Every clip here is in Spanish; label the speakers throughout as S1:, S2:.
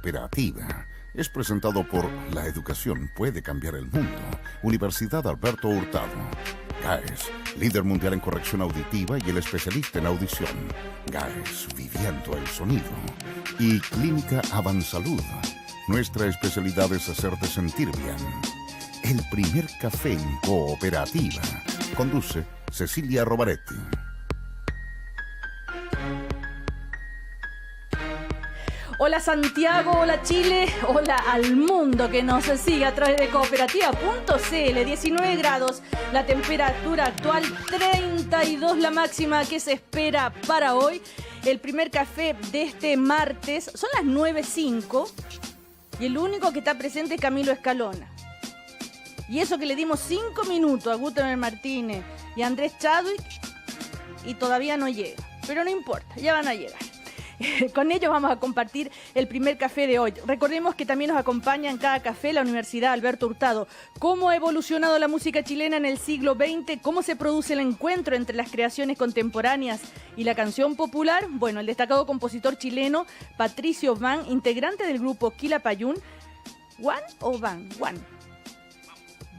S1: Cooperativa. Es presentado por La Educación Puede Cambiar el Mundo. Universidad Alberto Hurtado. GAES, líder mundial en corrección auditiva y el especialista en audición. GAES, viviendo el sonido. Y Clínica Avansalud. Nuestra especialidad es hacerte sentir bien. El primer café en cooperativa. Conduce Cecilia Robaretti.
S2: Hola Santiago, hola Chile, hola al mundo que nos sigue a través de cooperativa.cl. 19 grados la temperatura actual, 32 la máxima que se espera para hoy. El primer café de este martes, son las 9:05 y el único que está presente es Camilo Escalona. Y eso que le dimos 5 minutos a Gutenberg Martínez y a Andrés Chadwick y todavía no llega. Pero no importa, ya van a llegar. Con ellos vamos a compartir el primer café de hoy. Recordemos que también nos acompaña en cada café la Universidad Alberto Hurtado. ¿Cómo ha evolucionado la música chilena en el siglo XX? ¿Cómo se produce el encuentro entre las creaciones contemporáneas y la canción popular? Bueno, el destacado compositor chileno Patricio Van, integrante del grupo Quilapayún. ¿Juan o Van? Juan.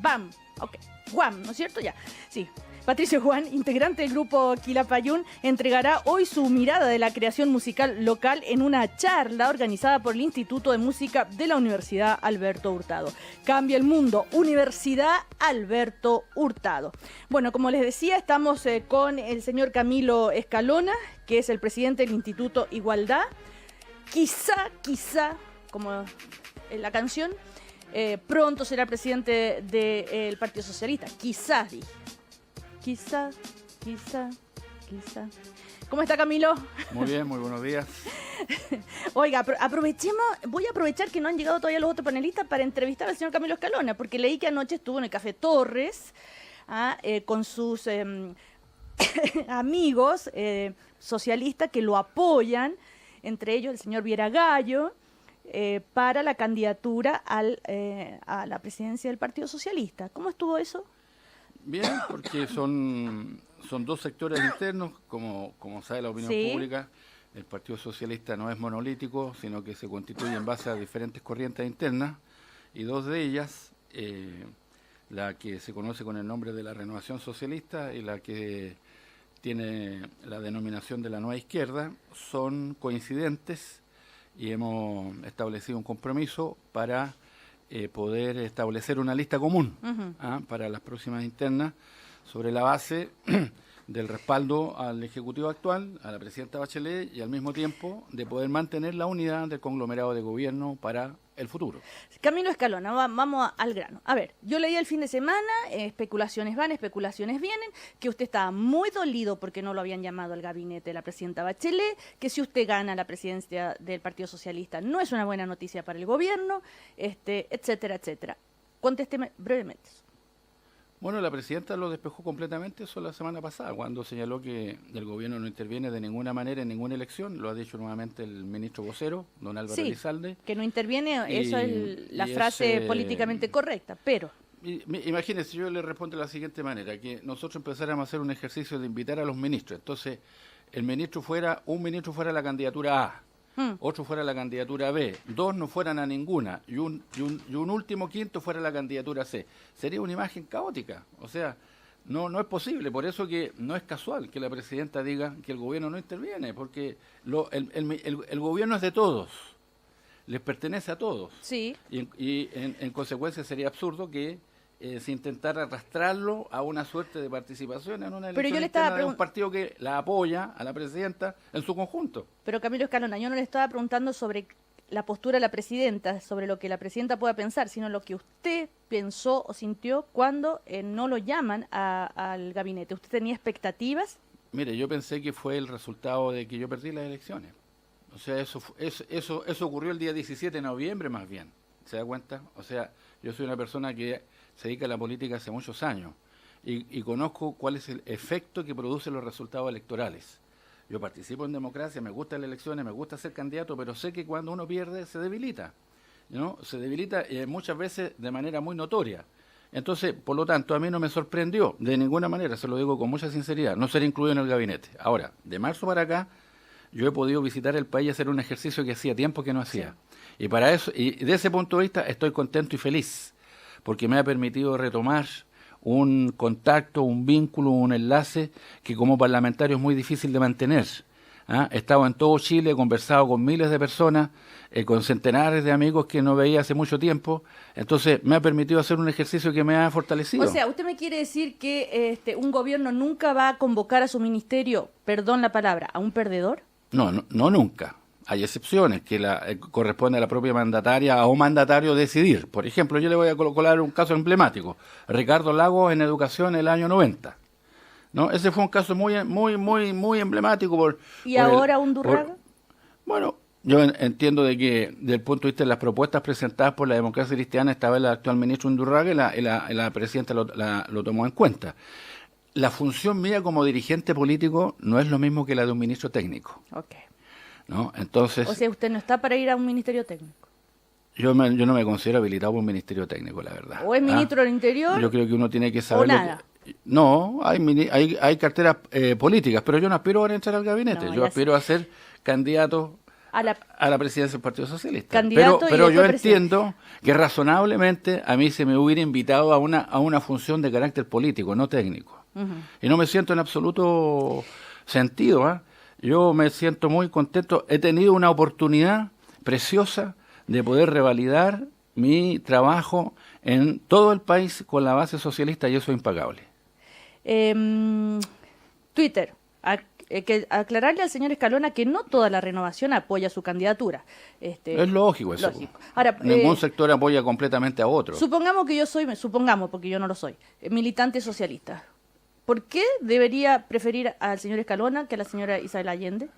S2: Van, ok. Juan, ¿no es cierto? Ya, sí. Patricio Juan, integrante del grupo Quilapayún, entregará hoy su mirada de la creación musical local en una charla organizada por el Instituto de Música de la Universidad Alberto Hurtado. Cambia el mundo, Universidad Alberto Hurtado. Bueno, como les decía, estamos con el señor Camilo Escalona, que es el presidente del Instituto Igualdad. Quizá, como en la canción, pronto será presidente del Partido Socialista. Quizás, dije. Quizá. ¿Cómo está Camilo?
S3: Muy bien, muy buenos días.
S2: Oiga, voy a aprovechar que no han llegado todavía los otros panelistas para entrevistar al señor Camilo Escalona, porque leí que anoche estuvo en el Café Torres con sus amigos socialistas que lo apoyan, entre ellos el señor Viera Gallo, para la candidatura a la presidencia del Partido Socialista. ¿Cómo estuvo eso?
S3: Bien, porque son dos sectores internos, como sabe la opinión pública. El Partido Socialista no es monolítico, sino que se constituye en base a diferentes corrientes internas, y dos de ellas, la que se conoce con el nombre de la Renovación Socialista y la que tiene la denominación de la Nueva Izquierda, son coincidentes y hemos establecido un compromiso para poder establecer una lista común para las próximas internas sobre la base del respaldo al Ejecutivo actual, a la Presidenta Bachelet, y al mismo tiempo de poder mantener la unidad del conglomerado de gobierno para el futuro.
S2: Camilo Escalona, vamos al grano. A ver, yo leí el fin de semana, especulaciones van, especulaciones vienen, que usted estaba muy dolido porque no lo habían llamado al gabinete de la Presidenta Bachelet, que si usted gana la presidencia del Partido Socialista no es una buena noticia para el gobierno, etcétera, etcétera. Contésteme brevemente.
S3: Bueno, la Presidenta lo despejó completamente eso la semana pasada, cuando señaló que el gobierno no interviene de ninguna manera en ninguna elección. Lo ha dicho nuevamente el ministro vocero, don Álvaro Elizalde.
S2: Que no interviene, eso es la frase políticamente correcta, pero...
S3: Imagínese, yo le respondo de la siguiente manera, que nosotros empezáramos a hacer un ejercicio de invitar a los ministros. Entonces, un ministro fuera la candidatura A, otro fuera la candidatura B, dos no fueran a ninguna y un último quinto fuera la candidatura C. Sería una imagen caótica, o sea, no es posible. Por eso que no es casual que la Presidenta diga que el gobierno no interviene, porque el gobierno es de todos, les pertenece a todos.
S2: Sí.
S3: Y en consecuencia sería absurdo que se intentara arrastrarlo a una suerte de participación en una elección interna de un partido que la apoya a la Presidenta en su conjunto.
S2: Pero Camilo Escalona, yo no le estaba preguntando sobre la postura de la Presidenta, sobre lo que la Presidenta pueda pensar, sino lo que usted pensó o sintió cuando no lo llaman al gabinete. ¿Usted tenía expectativas?
S3: Mire, yo pensé que fue el resultado de que yo perdí las elecciones. O sea, eso ocurrió el día 17 de noviembre más bien. ¿Se da cuenta? O sea, yo soy una persona que se dedica a la política hace muchos años y conozco cuál es el efecto que producen los resultados electorales. Yo participo en democracia, me gustan las elecciones, me gusta ser candidato, pero sé que cuando uno pierde se debilita, ¿no? Se debilita muchas veces de manera muy notoria. Entonces, por lo tanto, a mí no me sorprendió de ninguna manera, se lo digo con mucha sinceridad, no ser incluido en el gabinete. Ahora, de marzo para acá, yo he podido visitar el país y hacer un ejercicio que hacía tiempo que no hacía. Y para eso, y de ese punto de vista estoy contento y feliz, porque me ha permitido retomar un contacto, un vínculo, un enlace que como parlamentario es muy difícil de mantener. He estado en todo Chile, he conversado con miles de personas, con centenares de amigos que no veía hace mucho tiempo, entonces me ha permitido hacer un ejercicio que me ha fortalecido.
S2: O sea, ¿usted me quiere decir que un gobierno nunca va a convocar a su ministerio, perdón la palabra, a un perdedor?
S3: No, nunca. Hay excepciones que corresponde a la propia mandataria o un mandatario decidir. Por ejemplo, yo le voy a colocar un caso emblemático. Ricardo Lagos en educación en el año 90. ¿No? Ese fue un caso muy emblemático.
S2: ¿Y ahora Undurraga?
S3: Bueno, yo entiendo de que, desde el punto de vista de las propuestas presentadas por la democracia cristiana, estaba el actual ministro Undurraga y la presidenta lo tomó en cuenta. La función mía como dirigente político no es lo mismo que la de un ministro técnico.
S2: Okay.
S3: ¿No? Entonces,
S2: o sea, usted no está para ir a un ministerio técnico.
S3: Yo no me considero habilitado por un ministerio técnico, la verdad.
S2: ¿O es ministro del Interior?
S3: Yo creo que uno tiene que saber...
S2: ¿O nada?
S3: No, hay carteras políticas, pero yo no aspiro a entrar al gabinete. Yo aspiro a ser candidato a la presidencia del Partido Socialista. Pero yo entiendo que razonablemente a mí se me hubiera invitado a una función de carácter político, no técnico. Y no me siento en absoluto sentido, Yo me siento muy contento. He tenido una oportunidad preciosa de poder revalidar mi trabajo en todo el país con la base socialista y eso es impagable.
S2: Twitter, que aclararle al señor Escalona que no toda la renovación apoya su candidatura.
S3: Es lógico eso.
S2: Lógico. Ahora,
S3: ningún sector apoya completamente a otro.
S2: Supongamos que yo soy, porque yo no lo soy, militante socialista. ¿Por qué debería preferir al señor Escalona que a la señora Isabel Allende?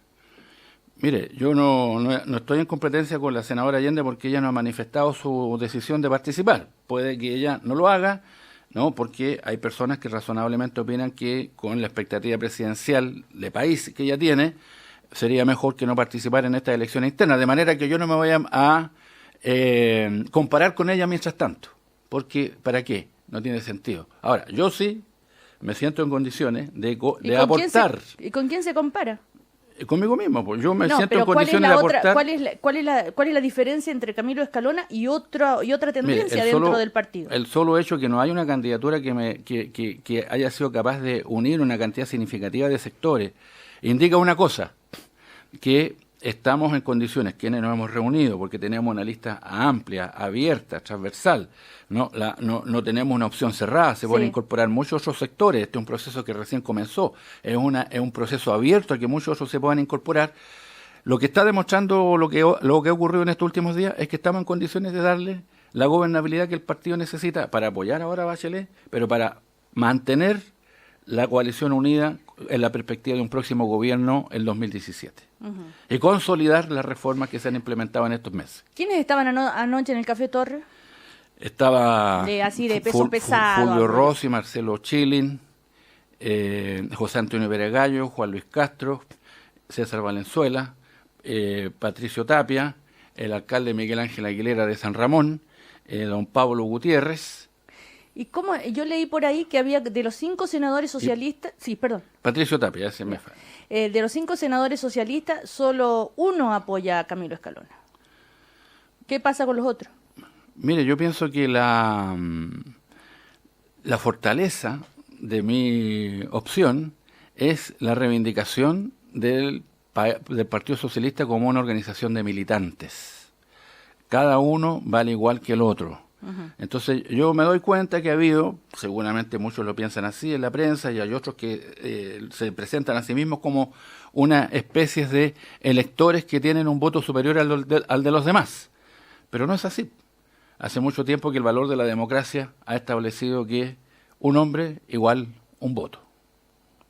S3: Mire, yo no estoy en competencia con la senadora Allende porque ella no ha manifestado su decisión de participar. Puede que ella no lo haga, ¿no? Porque hay personas que razonablemente opinan que con la expectativa presidencial de país que ella tiene, sería mejor que no participar en estas elecciones internas. De manera que yo no me voy a comparar con ella mientras tanto. Porque, ¿para qué? No tiene sentido. Ahora, yo sí me siento en condiciones de aportar.
S2: ¿Y con quién se compara?
S3: Conmigo mismo, pues yo me siento en condiciones de aportar.
S2: ¿Cuál es la diferencia entre Camilo Escalona y otra tendencia dentro del partido?
S3: El solo hecho que no haya una candidatura que haya sido capaz de unir una cantidad significativa de sectores indica una cosa, que estamos en condiciones, quienes nos hemos reunido, porque tenemos una lista amplia, abierta, transversal, no tenemos una opción cerrada, se pueden incorporar muchos otros sectores, este es un proceso que recién comenzó, es un proceso abierto a que muchos otros se puedan incorporar. Lo que está demostrando lo que ha ocurrido en estos últimos días es que estamos en condiciones de darle la gobernabilidad que el partido necesita para apoyar ahora a Bachelet, pero para mantener la coalición unida en la perspectiva de un próximo gobierno en 2017. Y consolidar las reformas que se han implementado en estos meses.
S2: ¿Quiénes estaban anoche en el Café Torre?
S3: Estaba
S2: de peso pesado.
S3: Fulvio Rossi, Marcelo Chilin, José Antonio Peregallo, Juan Luis Castro, César Valenzuela, Patricio Tapia, el alcalde Miguel Ángel Aguilera de San Ramón, don Pablo Gutiérrez.
S2: ¿Y cómo? Yo leí por ahí que había de los 5 senadores socialistas...
S3: Patricio Tapia, ese me falla.
S2: De los 5 senadores socialistas, solo uno apoya a Camilo Escalona. ¿Qué pasa con los otros?
S3: Mire, yo pienso que la fortaleza de mi opción es la reivindicación del Partido Socialista como una organización de militantes. Cada uno vale igual que el otro. Entonces yo me doy cuenta que ha habido, seguramente muchos lo piensan así en la prensa, y hay otros que se presentan a sí mismos como una especie de electores que tienen un voto superior al de los demás. Pero no es así. Hace mucho tiempo que el valor de la democracia ha establecido que un hombre igual un voto.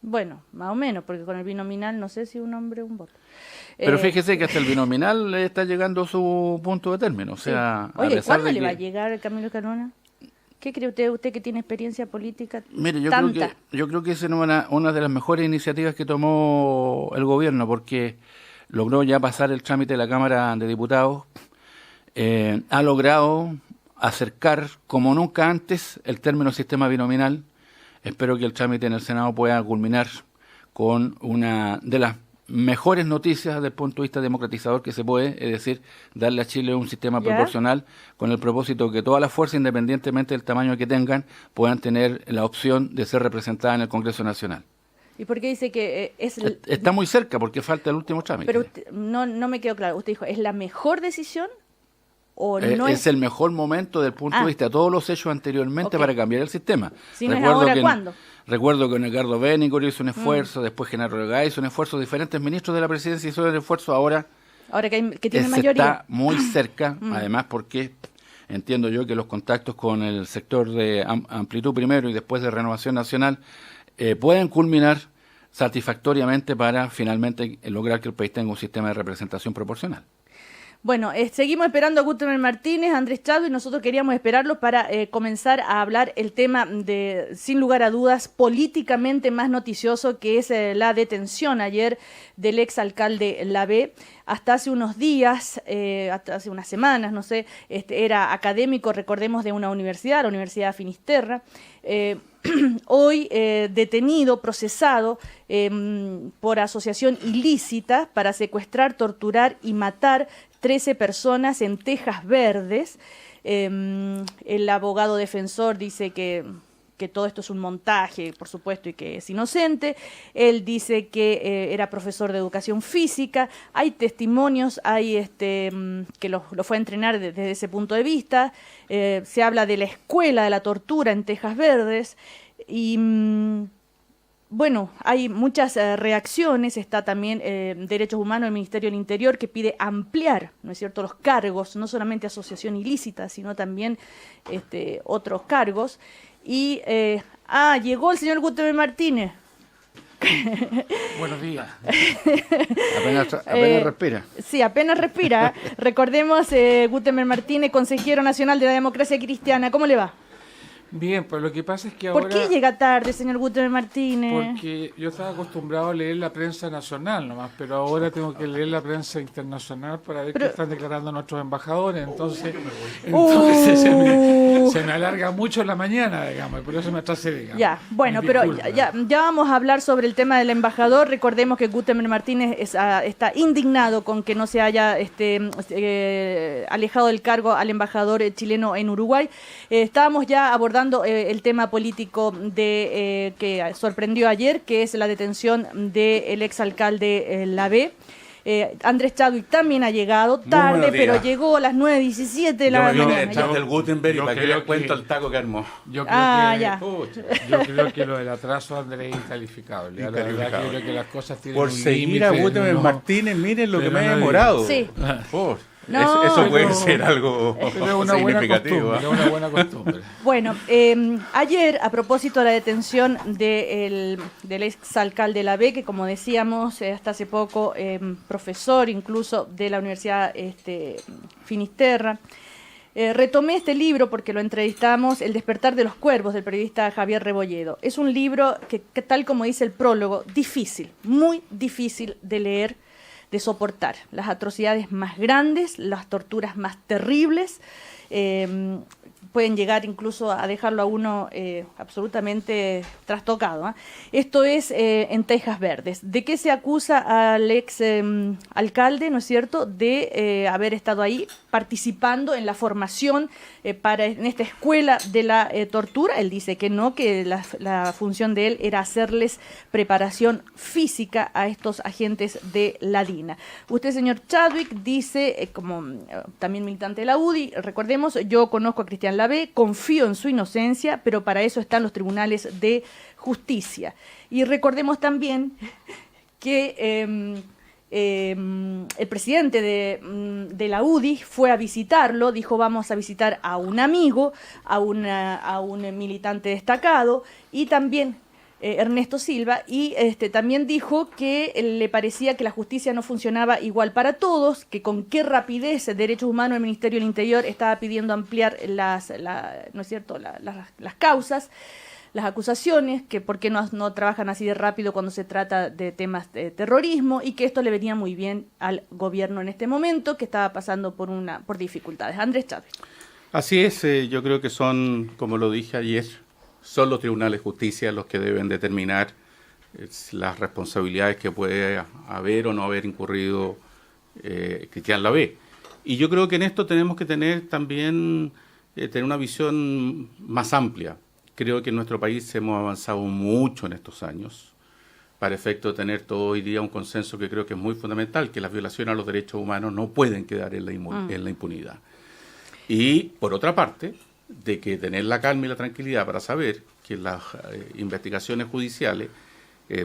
S2: Bueno, más o menos, porque con el binominal no sé si un hombre un voto.
S3: Pero fíjese que hasta el binominal está llegando a su punto de término. O sea,
S2: sí. Oye, ¿cuándo le va a llegar Camilo Escalona? ¿Qué cree usted que tiene experiencia política?
S3: Mire, yo creo que esa es una de las mejores iniciativas que tomó el gobierno, porque logró ya pasar el trámite de la Cámara de Diputados, ha logrado acercar como nunca antes el término sistema binominal. Espero que el trámite en el Senado pueda culminar con una de las mejores noticias desde el punto de vista democratizador que se puede, es decir, darle a Chile un sistema proporcional con el propósito de que todas las fuerzas, independientemente del tamaño que tengan, puedan tener la opción de ser representadas en el Congreso Nacional.
S2: ¿Y por qué dice que es...?
S3: Está muy cerca porque falta el último trámite.
S2: Pero no me quedó claro. Usted dijo, ¿es la mejor decisión o no
S3: es el mejor momento desde el punto de vista de todos los hechos anteriormente para cambiar el sistema?
S2: Si no es ahora, ¿cuándo?
S3: Recuerdo que Edgardo Benigor hizo un esfuerzo, después Genaro Legay hizo un esfuerzo, diferentes ministros de la presidencia hicieron el esfuerzo, ahora
S2: que tiene mayoría.
S3: Está muy cerca, además porque entiendo yo que los contactos con el sector de Amplitud primero y después de Renovación Nacional pueden culminar satisfactoriamente para finalmente lograr que el país tenga un sistema de representación proporcional.
S2: Bueno, seguimos esperando a Gutenberg Martínez, Andrés Chadwick, y nosotros queríamos esperarlos para comenzar a hablar el tema de, sin lugar a dudas, políticamente más noticioso, que es la detención ayer del exalcalde Lavé. Hasta hace unos días, hasta hace unas semanas, no sé, era académico, recordemos, de una universidad, la Universidad Finisterra. Hoy detenido, procesado por asociación ilícita para secuestrar, torturar y matar 13 personas en Tejas Verdes. El abogado defensor dice que todo esto es un montaje, por supuesto, y que es inocente. Él dice que era profesor de educación física. Hay testimonios, hay que lo fue a entrenar desde ese punto de vista. Se habla de la escuela de la tortura en Tejas Verdes. Y bueno, hay muchas reacciones. Está también Derechos Humanos del Ministerio del Interior, que pide ampliar, ¿no es cierto?, los cargos, no solamente asociación ilícita, sino también otros cargos. Y llegó el señor Gutenberg Martínez.
S3: Buenos días. apenas respira.
S2: Sí, apenas respira. Recordemos, Gutenberg Martínez, consejero nacional de la Democracia Cristiana. ¿Cómo le va?
S4: Bien, pues lo que pasa es que ahora...
S2: ¿Por qué llega tarde, señor Gutenberg Martínez?
S4: Porque yo estaba acostumbrado a leer la prensa nacional nomás, pero ahora tengo que leer la prensa internacional para ver qué están declarando nuestros embajadores, entonces se me alarga mucho la mañana, digamos, y por eso me atrasé, digamos.
S2: Ya, bueno, pero ya vamos a hablar sobre el tema del embajador. Recordemos que Gutenberg Martínez está indignado con que no se haya alejado del cargo al embajador chileno en Uruguay. Estábamos ya abordando el tema político que sorprendió ayer, que es la detención del exalcalde Lavé. Andrés Chadwick también ha llegado tarde, pero llegó a las 9:17 de la mañana.
S5: Yo vine detrás del Gutenberg y para que les cuento el taco que armó.
S4: Yo creo que lo del atraso, Andrés, es incalificable. La verdad que creo que las cosas tienen
S5: por
S4: un
S5: seguir
S4: límite,
S5: a Gutenberg Martínez, miren lo que me ha demorado.
S2: Sí.
S5: Eso puede ser algo significativo.
S4: Es una buena costumbre.
S2: Bueno, ayer, a propósito de la detención del exalcalde Lavé, que como decíamos, hasta hace poco profesor incluso de la Universidad Finisterra, retomé este libro porque lo entrevistamos, El despertar de los cuervos, del periodista Javier Rebolledo. Es un libro que tal como dice el prólogo, difícil, muy difícil de leer, de soportar. Las atrocidades más grandes, las torturas más terribles, pueden llegar incluso a dejarlo a uno absolutamente trastocado. Esto es en Tejas Verdes. ¿De qué se acusa al ex alcalde, no es cierto?, de haber estado ahí participando en la formación en esta escuela de la tortura? Él dice que no, que la función de él era hacerles preparación física a estos agentes de la DINA. Usted, señor Chadwick, dice, como también militante de la UDI, recordemos, yo conozco a Cristian Lavé, confío en su inocencia, pero para eso están los tribunales de justicia. Y recordemos también que el presidente de la UDI fue a visitarlo, dijo vamos a visitar a un amigo, a un militante destacado, y también Ernesto Silva, y también dijo que le parecía que la justicia no funcionaba igual para todos, que con qué rapidez Derechos Humanos del Ministerio del Interior estaba pidiendo ampliar ¿no es cierto?, las causas, las acusaciones, que por qué no trabajan así de rápido cuando se trata de temas de terrorismo, y que esto le venía muy bien al gobierno en este momento, que estaba pasando por dificultades. Andrés Chávez.
S5: Así es, yo creo que son, como lo dije ayer, son los tribunales de justicia los que deben determinar las responsabilidades que puede haber o no haber incurrido Cristian Lavé. Y yo creo que en esto tenemos que tener también tener una visión más amplia. Creo que en nuestro país hemos avanzado mucho en estos años para efecto de tener todo hoy día un consenso que creo que es muy fundamental, que las violaciones a los derechos humanos no pueden quedar en la impunidad. Y, por otra parte, de que tener la calma y la tranquilidad para saber que las investigaciones judiciales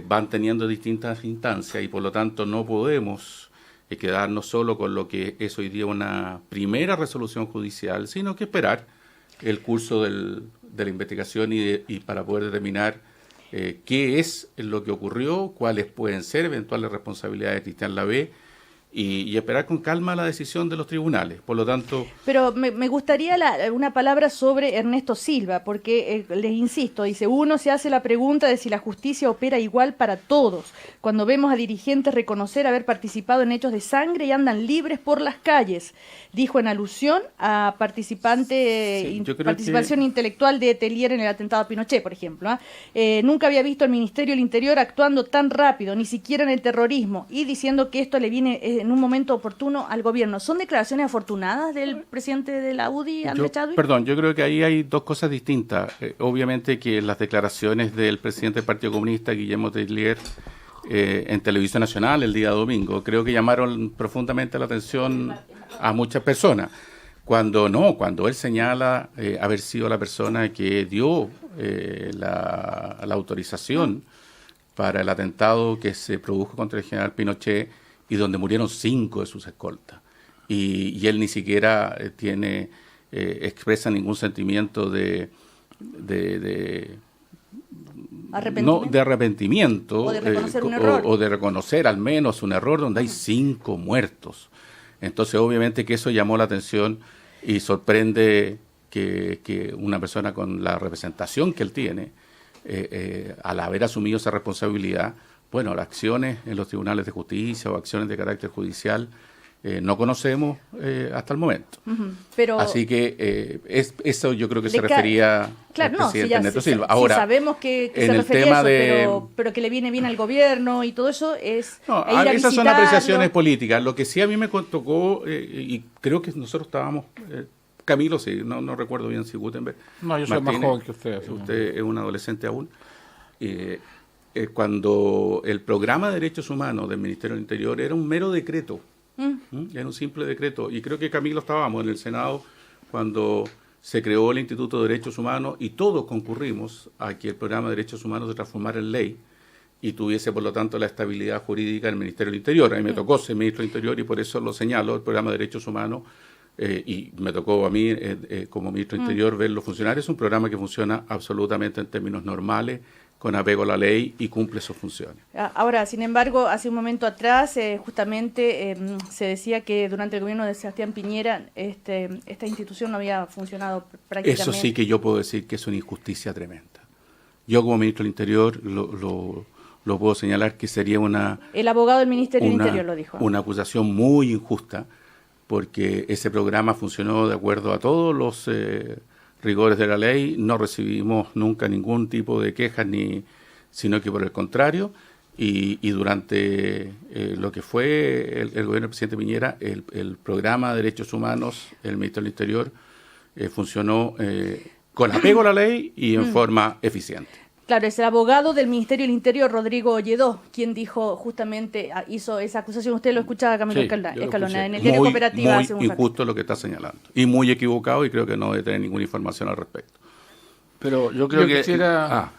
S5: van teniendo distintas instancias y, por lo tanto, no podemos quedarnos solo con lo que es hoy día una primera resolución judicial, sino que esperar el curso de la investigación y para poder determinar qué es lo que ocurrió, cuáles pueden ser eventuales responsabilidades de Cristian Lavé y esperar con calma la decisión de los tribunales. Por lo tanto...
S2: Pero me gustaría una palabra sobre Ernesto Silva, porque les insisto, dice, uno se hace la pregunta de si la justicia opera igual para todos, cuando vemos a dirigentes reconocer haber participado en hechos de sangre y andan libres por las calles, dijo en alusión a participación intelectual de Telier en el atentado a Pinochet, por ejemplo. Nunca había visto al Ministerio del Interior actuando tan rápido, ni siquiera en el terrorismo, y diciendo que esto le viene en un momento oportuno al gobierno. ¿Son declaraciones afortunadas del presidente de la UDI, André Chadwick?
S5: Perdón, yo creo que ahí hay dos cosas distintas. Obviamente que las declaraciones del presidente del Partido Comunista, Guillermo Telier, en Televisión Nacional el día domingo, creo que llamaron profundamente la atención a muchas personas. Cuando él señala haber sido la persona que dio la autorización para el atentado que se produjo contra el general Pinochet y donde murieron 5 de sus escoltas. Y él ni siquiera expresa ningún sentimiento de arrepentimiento
S2: o de reconocer un error.
S5: O de reconocer al menos un error donde hay 5 muertos. Entonces, obviamente que eso llamó la atención y sorprende que una persona con la representación que él tiene, al haber asumido esa responsabilidad, bueno, las acciones en los tribunales de justicia o acciones de carácter judicial no conocemos hasta el momento.
S2: Pero
S5: así que eso yo creo que se refería al presidente Ernesto Silva.
S2: Ahora, sí sabemos que se refería a eso, pero que le viene bien al gobierno y todo eso es ir a
S5: esas son apreciaciones políticas. Lo que sí a mí me tocó, y creo que nosotros estábamos... Camilo, sí, no recuerdo bien si Gutenberg.
S4: No, yo soy más joven que usted.
S5: Usted es un adolescente aún. Cuando el programa de derechos humanos del Ministerio del Interior era un mero decreto, era un simple decreto, y creo que Camilo estábamos en el Senado cuando se creó el Instituto de Derechos Humanos y todos concurrimos a que el programa de derechos humanos se transformara en ley y tuviese por lo tanto la estabilidad jurídica del Ministerio del Interior. A mí me tocó ser ministro del Interior y por eso lo señalo, el programa de derechos humanos, y me tocó a mí como ministro del Interior verlo funcionar. Es un programa que funciona absolutamente en términos normales, con apego a la ley y cumple sus funciones.
S2: Ahora, sin embargo, hace un momento atrás justamente se decía que durante el gobierno de Sebastián Piñera esta institución no había funcionado prácticamente.
S5: Eso sí que yo puedo decir que es una injusticia tremenda. Yo como ministro del Interior lo puedo señalar que sería
S2: El abogado del Ministerio del Interior lo dijo.
S5: Una acusación muy injusta, porque ese programa funcionó de acuerdo a todos los rigores de la ley, no recibimos nunca ningún tipo de quejas, sino que por el contrario, y durante lo que fue el gobierno del presidente Piñera, el programa de derechos humanos, el Ministerio del Interior, funcionó con apego a la ley y en forma eficiente.
S2: Claro, es el abogado del Ministerio del Interior, Rodrigo Olledó, quien dijo justamente, hizo esa acusación. Usted lo escuchaba, Camilo Escalona, en el diario Cooperativa.
S5: Muy injusto lo que está señalando. Y muy equivocado, y creo que no debe tener ninguna información al respecto.
S3: Pero yo creo que...
S4: Quisiera...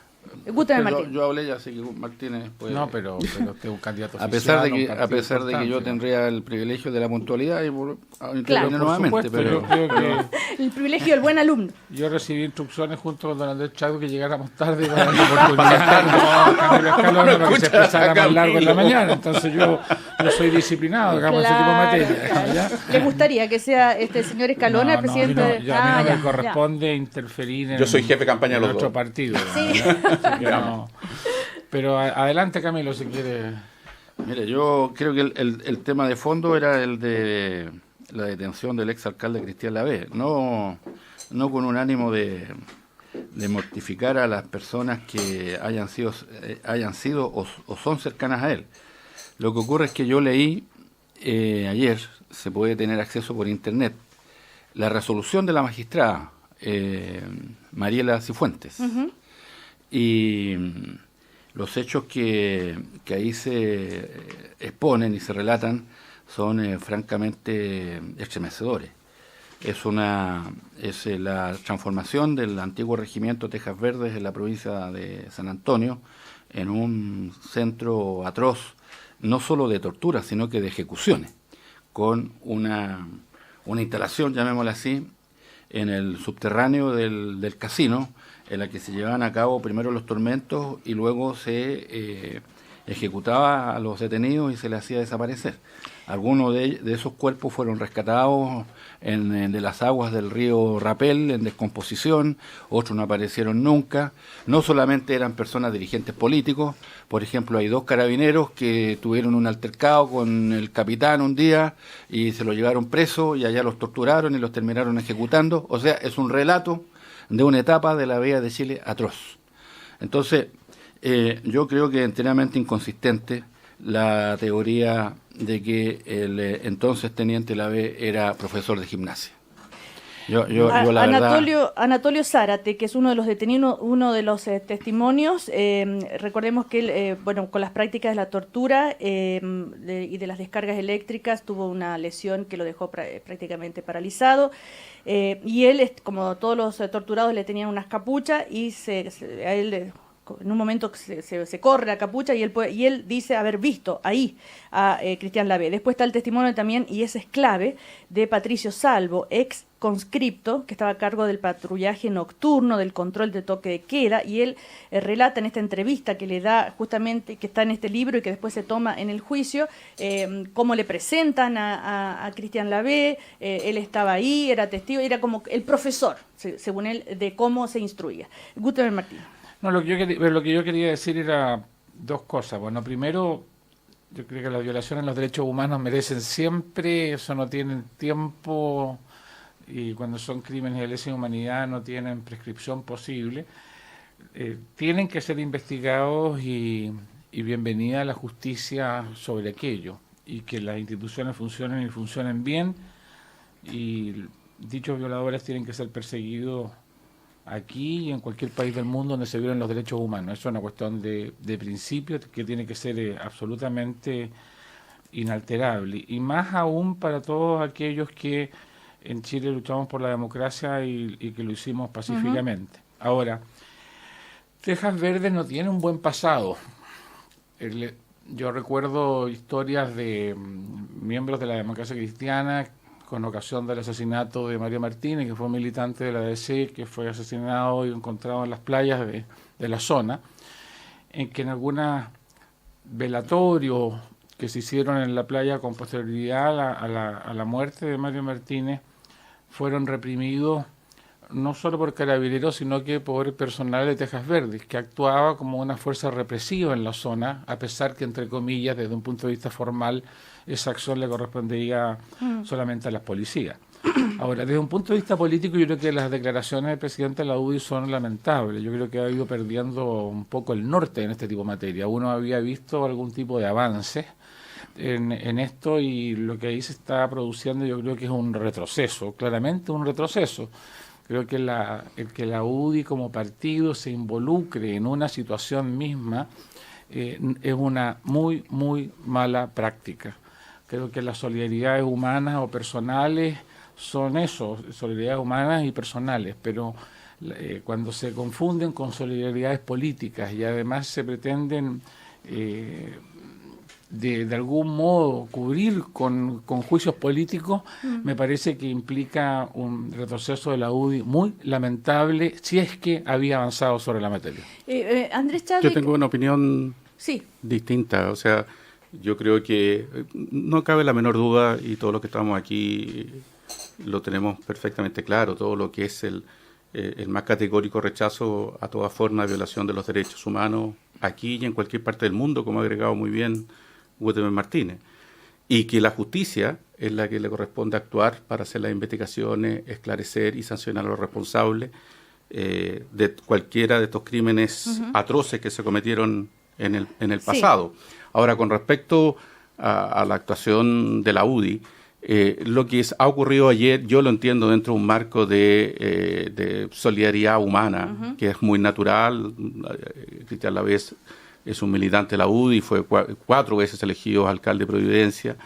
S3: Yo hablé ya, así que Martínez...
S4: No, pero usted es un candidato
S3: a pesar de que yo tendría el privilegio de la puntualidad y
S2: claro,
S3: nuevamente, pero
S4: creo que
S2: el privilegio del buen alumno.
S4: Yo recibí instrucciones junto con don Andrés Chadwick que llegáramos tarde y para dar la oportunidad para que se expresara más largo en la mañana. Entonces yo soy disciplinado, digamos, ese tipo de materia. ¿Ya?
S2: ¿Le gustaría que sea este señor Escalona el presidente?
S4: A mí no me corresponde interferir en
S5: yo soy jefe de campaña de los
S4: otro
S5: dos
S4: partido.
S2: Sí.
S4: No. Pero adelante, Camilo, si quiere.
S3: Mire, yo creo que el tema de fondo era el de la detención del exalcalde Cristian Lavé, no con un ánimo de de mortificar a las personas que hayan sido o son cercanas a él. Lo que ocurre es que yo leí ayer, se puede tener acceso por internet, la resolución de la magistrada Mariela Cifuentes. Y los hechos que ahí se exponen y se relatan son francamente estremecedores. Es la transformación del antiguo regimiento Tejas Verdes en la provincia de San Antonio en un centro atroz, no solo de tortura, sino que de ejecuciones, con una instalación, llamémosla así, en el subterráneo del casino, en la que se llevaban a cabo primero los tormentos y luego se ejecutaba a los detenidos y se les hacía desaparecer. Algunos de esos cuerpos fueron rescatados de las aguas del río Rapel en descomposición, otros no aparecieron nunca. No solamente eran personas dirigentes políticos, por ejemplo, hay 2 carabineros que tuvieron un altercado con el capitán un día y se lo llevaron preso y allá los torturaron y los terminaron ejecutando. O sea, es un relato de una etapa de la vida de Chile atroz. Entonces, yo creo que es enteramente inconsistente la teoría de que el entonces teniente Lavé era profesor de gimnasia.
S2: Anatolio Zárate, que es uno de los detenidos, uno de los testimonios, recordemos que él, con las prácticas de la tortura y de las descargas eléctricas, tuvo una lesión que lo dejó prácticamente paralizado, y él, como todos los torturados, le tenían unas capuchas y a él en un momento se corre la capucha y él dice haber visto ahí a Cristian Lavé. Después está el testimonio también, y ese es clave, de Patricio Salvo, ex conscripto, que estaba a cargo del patrullaje nocturno, del control de toque de queda, y él relata en esta entrevista que le da justamente, que está en este libro y que después se toma en el juicio, cómo le presentan a Cristian Lavé. Él estaba ahí, era testigo, era como el profesor, según él, de cómo se instruía. Gutenberg Martín.
S4: No, lo que yo quería decir era 2 cosas. Bueno, primero, yo creo que las violaciones a los derechos humanos merecen siempre, eso no tiene tiempo, y cuando son crímenes de lesa humanidad no tienen prescripción posible. Tienen que ser investigados y bienvenida a la justicia sobre aquello, y que las instituciones funcionen y funcionen bien, y dichos violadores tienen que ser perseguidos aquí y en cualquier país del mundo donde se violen los derechos humanos. Eso es una cuestión de principio que tiene que ser absolutamente inalterable, y más aún para todos aquellos que en Chile luchamos por la democracia y que lo hicimos pacíficamente. Ahora, Tejas Verdes no tiene un buen pasado. Yo recuerdo historias de miembros de la democracia cristiana con ocasión del asesinato de Mario Martínez, que fue un militante de la DC, que fue asesinado y encontrado en las playas de la zona, en que en algunos velatorios que se hicieron en la playa con posterioridad a la muerte de Mario Martínez, fueron reprimidos no solo por carabineros, sino que por personal de Tejas Verdes, que actuaba como una fuerza represiva en la zona, a pesar que, entre comillas, desde un punto de vista formal, esa acción le correspondería solamente a las policías. Ahora, desde un punto de vista político, yo creo que las declaraciones del presidente de la UDI son lamentables. Yo creo que ha ido perdiendo un poco el norte en este tipo de materia. Uno había visto algún tipo de avance en esto, y lo que ahí se está produciendo yo creo que es un retroceso, claramente un retroceso. Creo que el que la UDI como partido se involucre en una situación misma es una muy, muy mala práctica. Creo que las solidaridades humanas o personales son eso, solidaridades humanas y personales, pero cuando se confunden con solidaridades políticas y además se pretenden de algún modo cubrir con juicios políticos, me parece que implica un retroceso de la UDI muy lamentable, si es que había avanzado sobre la materia.
S2: Andrés Chávez.
S5: Yo tengo una opinión distinta, o sea, yo creo que no cabe la menor duda, y todos los que estamos aquí lo tenemos perfectamente claro, todo lo que es el más categórico rechazo a toda forma de violación de los derechos humanos aquí y en cualquier parte del mundo, como ha agregado muy bien Gutenberg Martínez, y que la justicia es la que le corresponde actuar para hacer las investigaciones, esclarecer y sancionar a los responsables, de cualquiera de estos crímenes atroces que se cometieron en el pasado. Sí. Ahora, con respecto a la actuación de la UDI, lo que ha ocurrido ayer, yo lo entiendo dentro de un marco de solidaridad humana, que es muy natural. Cristian Lavés es un militante de la UDI, fue 4 veces elegido alcalde de Providencia,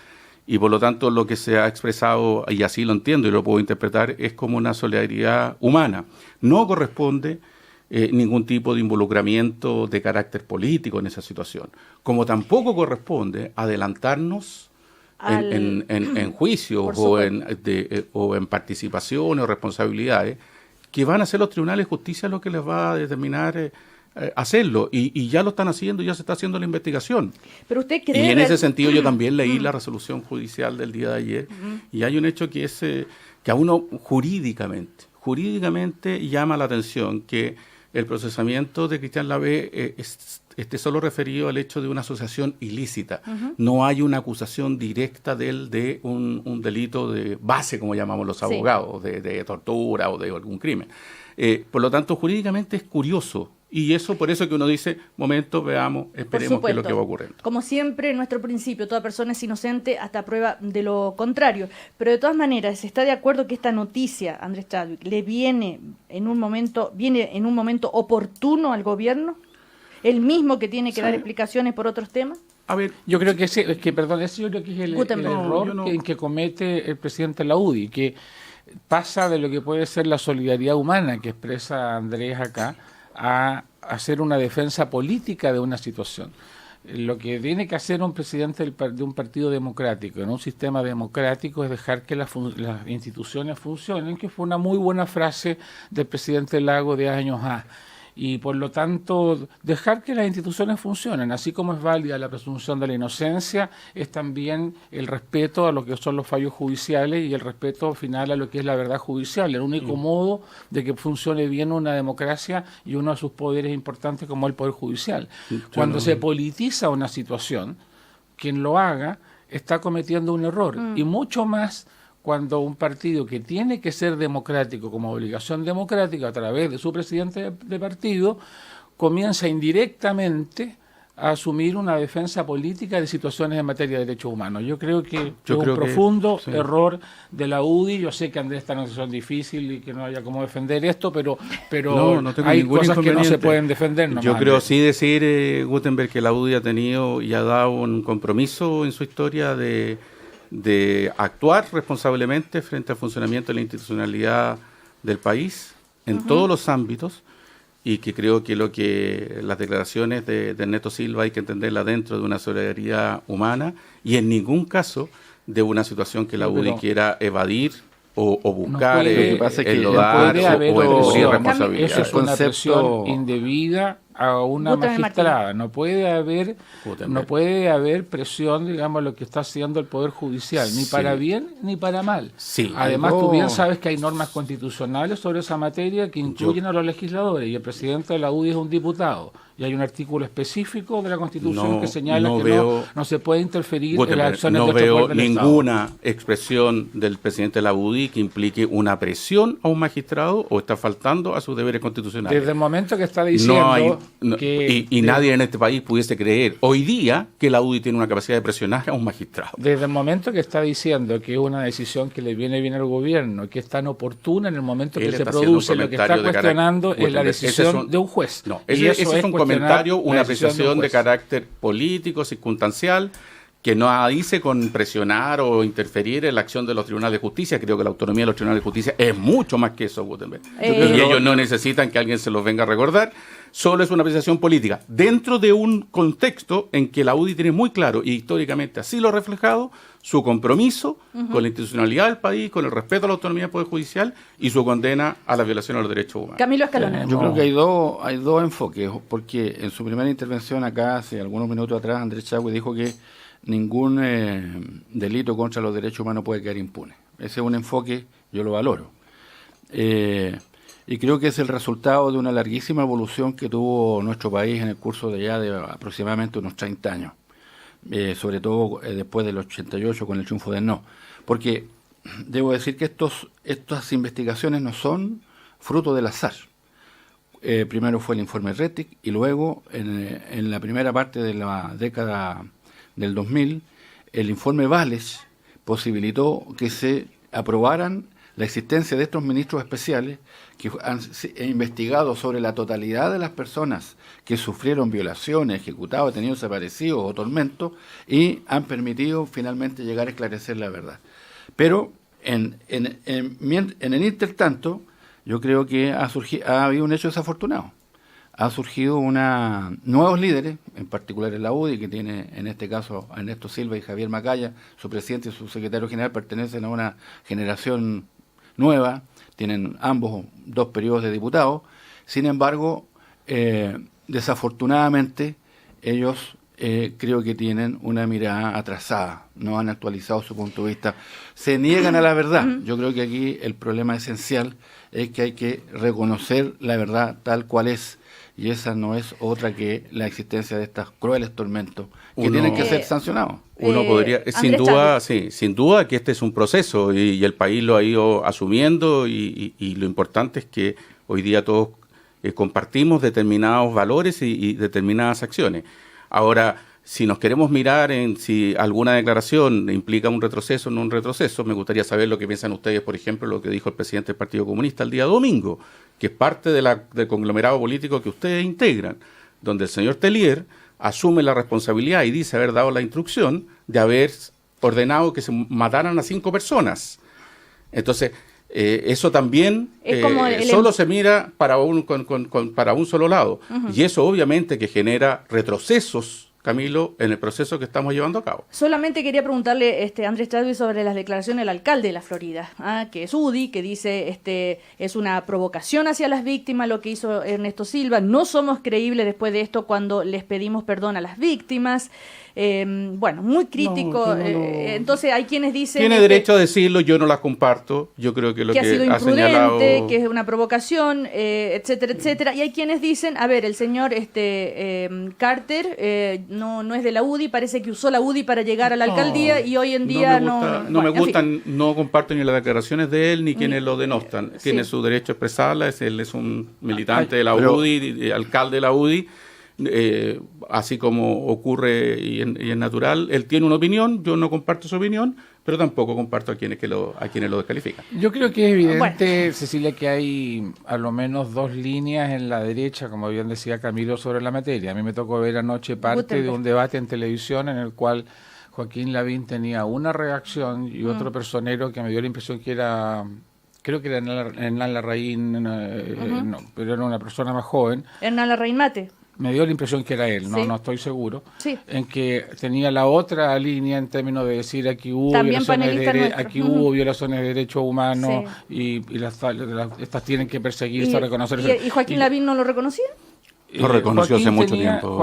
S5: y por lo tanto lo que se ha expresado, y así lo entiendo y lo puedo interpretar, es como una solidaridad humana. No corresponde ningún tipo de involucramiento de carácter político en esa situación, como tampoco corresponde adelantarnos en juicios o en participaciones o responsabilidades que van a ser los tribunales de justicia los que les va a determinar hacerlo, y ya lo están haciendo, ya se está haciendo la investigación.
S2: Pero usted cree,
S5: y en ese sentido yo también leí la resolución judicial del día de ayer, y hay un hecho que es que a uno jurídicamente llama la atención que el procesamiento de Cristian Lavés esté solo referido al hecho de una asociación ilícita. No hay una acusación directa de él de un delito de base, como llamamos los abogados, de tortura o de algún crimen. Por lo tanto, jurídicamente es curioso. Y eso, por eso que uno dice, momento, veamos, esperemos qué es lo que va ocurriendo.
S2: Como siempre, nuestro principio, toda persona es inocente hasta prueba de lo contrario. Pero de todas maneras, ¿está de acuerdo que esta noticia, Andrés Chadwick, le viene en un momento oportuno al gobierno? ¿El mismo que tiene que dar explicaciones por otros temas?
S4: A ver, yo creo que ese yo creo que es el error que comete el presidente de la UDI, que pasa de lo que puede ser la solidaridad humana que expresa Andrés acá, a hacer una defensa política de una situación. Lo que tiene que hacer un presidente de un partido democrático, en un sistema democrático, es dejar que las instituciones funcionen, que fue una muy buena frase del presidente Lago de años y por lo tanto dejar que las instituciones funcionen, así como es válida la presunción de la inocencia, es también el respeto a lo que son los fallos judiciales y el respeto final a lo que es la verdad judicial, el único modo de que funcione bien una democracia y uno de sus poderes importantes como el Poder Judicial. Cuando se politiza una situación, quien lo haga está cometiendo un error, y mucho más cuando un partido que tiene que ser democrático como obligación democrática a través de su presidente de partido, comienza indirectamente a asumir una defensa política de situaciones en materia de derechos humanos. Yo creo que es un profundo error de la UDI. Yo sé que Andrés está en una situación difícil y que no haya cómo defender esto, pero no hay cosas que no se pueden defender.
S5: Yo creo sí decir, Gutenberg, que la UDI ha tenido y ha dado un compromiso en su historia de actuar responsablemente frente al funcionamiento de la institucionalidad del país en todos los ámbitos, y que creo que las declaraciones de Ernesto Silva hay que entenderla dentro de una solidaridad humana y en ningún caso de una situación que la UDI quiera evadir o buscar enlodar o responsabilidad.
S4: Eso es una presión indebida a una magistrada. No puede haber presión, digamos, lo que está haciendo el Poder Judicial, ni para bien ni para mal.
S5: Sí.
S4: Además, tú bien sabes que hay normas constitucionales sobre esa materia que incluyen a los legisladores, y el presidente de la UDI es un diputado. Y hay un artículo específico de la Constitución que señala que no se puede interferir en las acciones de otro poder del Estado.
S5: No veo ninguna expresión del presidente de la UDI que implique una presión a un magistrado o está faltando a sus deberes constitucionales.
S4: Desde el momento que está diciendo
S5: nadie en este país pudiese creer hoy día que la UDI tiene una capacidad de presionar a un magistrado.
S4: Desde el momento que está diciendo que es una decisión que le viene bien al gobierno, que es tan oportuna en el momento que se produce, lo que está cuestionando es la decisión de un juez.
S5: No, ese es un comentario, una apreciación de carácter político, circunstancial, que no dice con presionar o interferir en la acción de los tribunales de justicia. Creo que la autonomía de los tribunales de justicia es mucho más que eso, Gutenberg. Y ellos no necesitan que alguien se los venga a recordar. Solo es una apreciación política dentro de un contexto en que la UDI tiene muy claro, y históricamente así lo ha reflejado, su compromiso con la institucionalidad del país, con el respeto a la autonomía del Poder Judicial y su condena a la violación a los derechos humanos.
S2: Camilo Escalona.
S3: Yo creo que hay dos enfoques, porque en su primera intervención acá, hace algunos minutos atrás, Andrés Chadwick dijo que ningún delito contra los derechos humanos puede quedar impune. Ese es un enfoque, yo lo valoro. Y creo que es el resultado de una larguísima evolución que tuvo nuestro país en el curso de aproximadamente unos 30 años. Sobre todo después del 88 con el triunfo del no. Porque debo decir que estas investigaciones no son fruto del azar. primero fue el informe Rettig y luego en la primera parte de la década del 2000 el informe Vales posibilitó que se aprobaran la existencia de estos ministros especiales que han investigado sobre la totalidad de las personas que sufrieron violaciones, ejecutados, detenidos, desaparecidos o tormentos, y han permitido finalmente llegar a esclarecer la verdad. Pero en el intertanto, yo creo que ha habido un hecho desafortunado. Ha surgido nuevos líderes, en particular en la UDI, que tiene en este caso a Ernesto Silva y Javier Macaya, su presidente y su secretario general pertenecen a una generación nueva, tienen ambos 2 periodos de diputados. Sin embargo, desafortunadamente, ellos creo que tienen una mirada atrasada, no han actualizado su punto de vista, se niegan a la verdad. Yo creo que aquí el problema esencial es que hay que reconocer la verdad tal cual es, y esa no es otra que la existencia de estos crueles tormentos que tienen que ser sancionados.
S5: Uno podría, sin duda que este es un proceso y el país lo ha ido asumiendo y lo importante es que hoy día todos compartimos determinados valores y determinadas acciones. Ahora, si nos queremos mirar en si alguna declaración implica un retroceso o no un retroceso, me gustaría saber lo que piensan ustedes, por ejemplo, lo que dijo el presidente del Partido Comunista el día domingo, que es parte del conglomerado político que ustedes integran, donde el señor Tellier asume la responsabilidad y dice haber dado la instrucción de haber ordenado que se mataran a 5 personas. Entonces, eso también solo se mira para un solo lado. Y eso obviamente que genera retrocesos, Camilo, en el proceso que estamos llevando a cabo.
S2: Solamente quería preguntarle, Andrés Chadwick, sobre las declaraciones del alcalde de la Florida, que es UDI, que dice es una provocación hacia las víctimas lo que hizo Ernesto Silva. No somos creíbles después de esto cuando les pedimos perdón a las víctimas. Bueno, muy crítico. Entonces hay quienes dicen...
S5: Tiene derecho a decirlo, yo no las comparto. Yo creo que lo que
S2: ha sido
S5: ha señalado...
S2: que es una provocación, etcétera, etcétera. Y hay quienes dicen, a ver, el señor Carter no es de la UDI, parece que usó la UDI para llegar a la alcaldía y hoy en día
S5: me gustan, no comparto ni las declaraciones de él ni quienes lo denostan. Tiene su derecho a expresarla, él es un militante de la UDI, alcalde de la UDI. Así como ocurre y es natural, él tiene una opinión, yo no comparto su opinión, pero tampoco comparto a quienes lo descalifican.
S4: Yo creo que es evidente, Cecilia, que hay a lo menos 2 líneas en la derecha, como bien decía Camilo, sobre la materia. A mí me tocó ver anoche parte de un debate en televisión en el cual Joaquín Lavín tenía una reacción y otro personero que me dio la impresión que era... Creo que era Hernán Larraín, no, pero era una persona más joven.
S2: Hernán Larraín Mate.
S4: Me dio la impresión que era él, no estoy seguro, en que tenía la otra línea en términos de decir aquí hubo violaciones de derechos humanos y estas tienen que perseguirse, reconocerse.
S2: ¿Y Joaquín Lavín no lo reconocía?
S5: Lo reconoció hace mucho tiempo.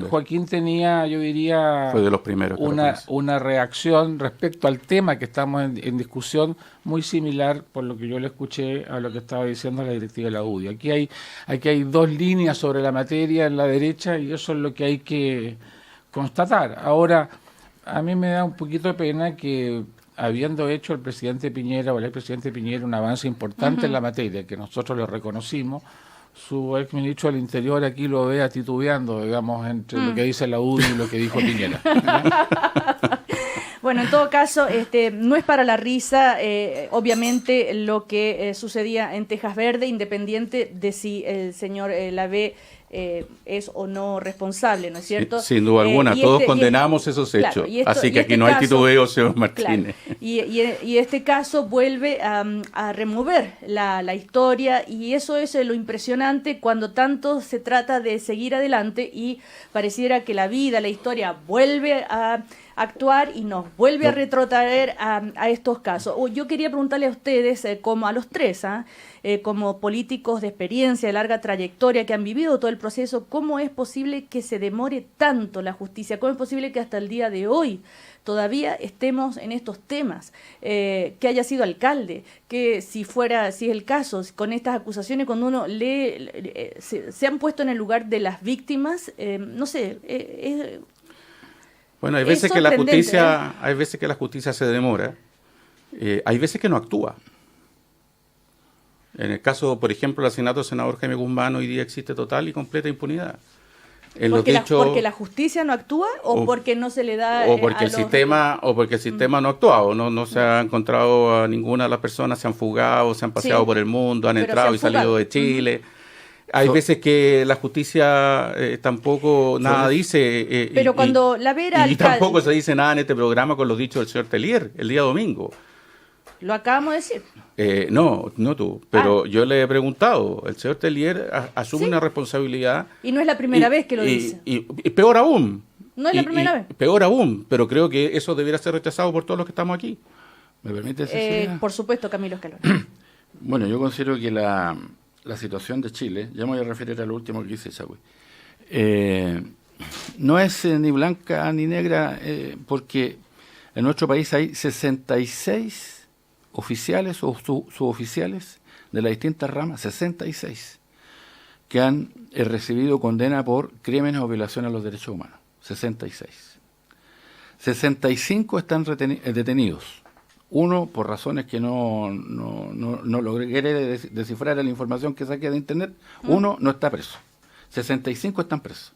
S4: Joaquín tenía, yo diría,
S5: fue de los primeros
S4: una reacción respecto al tema que estamos en discusión muy similar, por lo que yo le escuché, a lo que estaba diciendo la directiva de la UDI. Aquí hay 2 líneas sobre la materia en la derecha y eso es lo que hay que constatar. Ahora, a mí me da un poquito de pena que, habiendo hecho el presidente Piñera o el expresidente Piñera un avance importante en la materia, que nosotros le reconocimos, su ex ministro del Interior aquí lo vea titubeando, digamos, entre lo que dice la UDI y lo que dijo Piñera.
S2: Bueno, en todo caso, no es para la risa, obviamente, lo que sucedía en Tejas Verde, independiente de si el señor Lavé es o no responsable, ¿no es cierto?
S5: Sin duda alguna, todos condenamos esos hechos, así que aquí no hay titubeo, señor Martínez.
S2: Claro, y este caso vuelve a remover la historia, y eso es lo impresionante cuando tanto se trata de seguir adelante y pareciera que la vida, la historia vuelve a actuar y nos vuelve a retrotraer a estos casos. Yo quería preguntarle a ustedes, como a los 3, como políticos de experiencia, de larga trayectoria, que han vivido todo el proceso, ¿cómo es posible que se demore tanto la justicia? ¿Cómo es posible que hasta el día de hoy todavía estemos en estos temas? Que haya sido alcalde, que si es el caso, con estas acusaciones, cuando uno lee, se han puesto en el lugar de las víctimas, no sé,
S5: bueno, hay veces que la justicia se demora, hay veces que no actúa. En el caso, por ejemplo, del asesinato del senador Jaime Guzmán, hoy día existe total y completa impunidad.
S2: ¿Porque la justicia no actúa o porque no se le da
S5: o porque el sistema no ha actuado, no se ha encontrado a ninguna de las personas, se han fugado, se han paseado por el mundo, han entrado y salido de Chile. Hay veces que la justicia tampoco nada dice.
S2: Pero cuando la Vera
S5: y tampoco se dice nada en este programa con los dichos del señor Tellier el día domingo.
S2: Lo acabamos de decir.
S5: No tú, pero yo le he preguntado, el señor Tellier asume una responsabilidad.
S2: Y no es la primera vez que lo dice.
S5: Y peor aún.
S2: No es la primera vez.
S5: Peor aún, pero creo que eso debiera ser rechazado por todos los que estamos aquí. ¿Me permite, Cecilia?
S2: Por supuesto, Camilo Escalona.
S3: Bueno, yo considero que la situación de Chile, ya me voy a referir al último que dice Chagüe, no es ni blanca ni negra, porque en nuestro país hay 66 oficiales o suboficiales de las distintas ramas, 66, que han recibido condena por crímenes o violaciones a los derechos humanos. 66. 65 están detenidos. Uno, por razones que no logré descifrar la información que saqué de internet, uno no está preso. 65 están presos.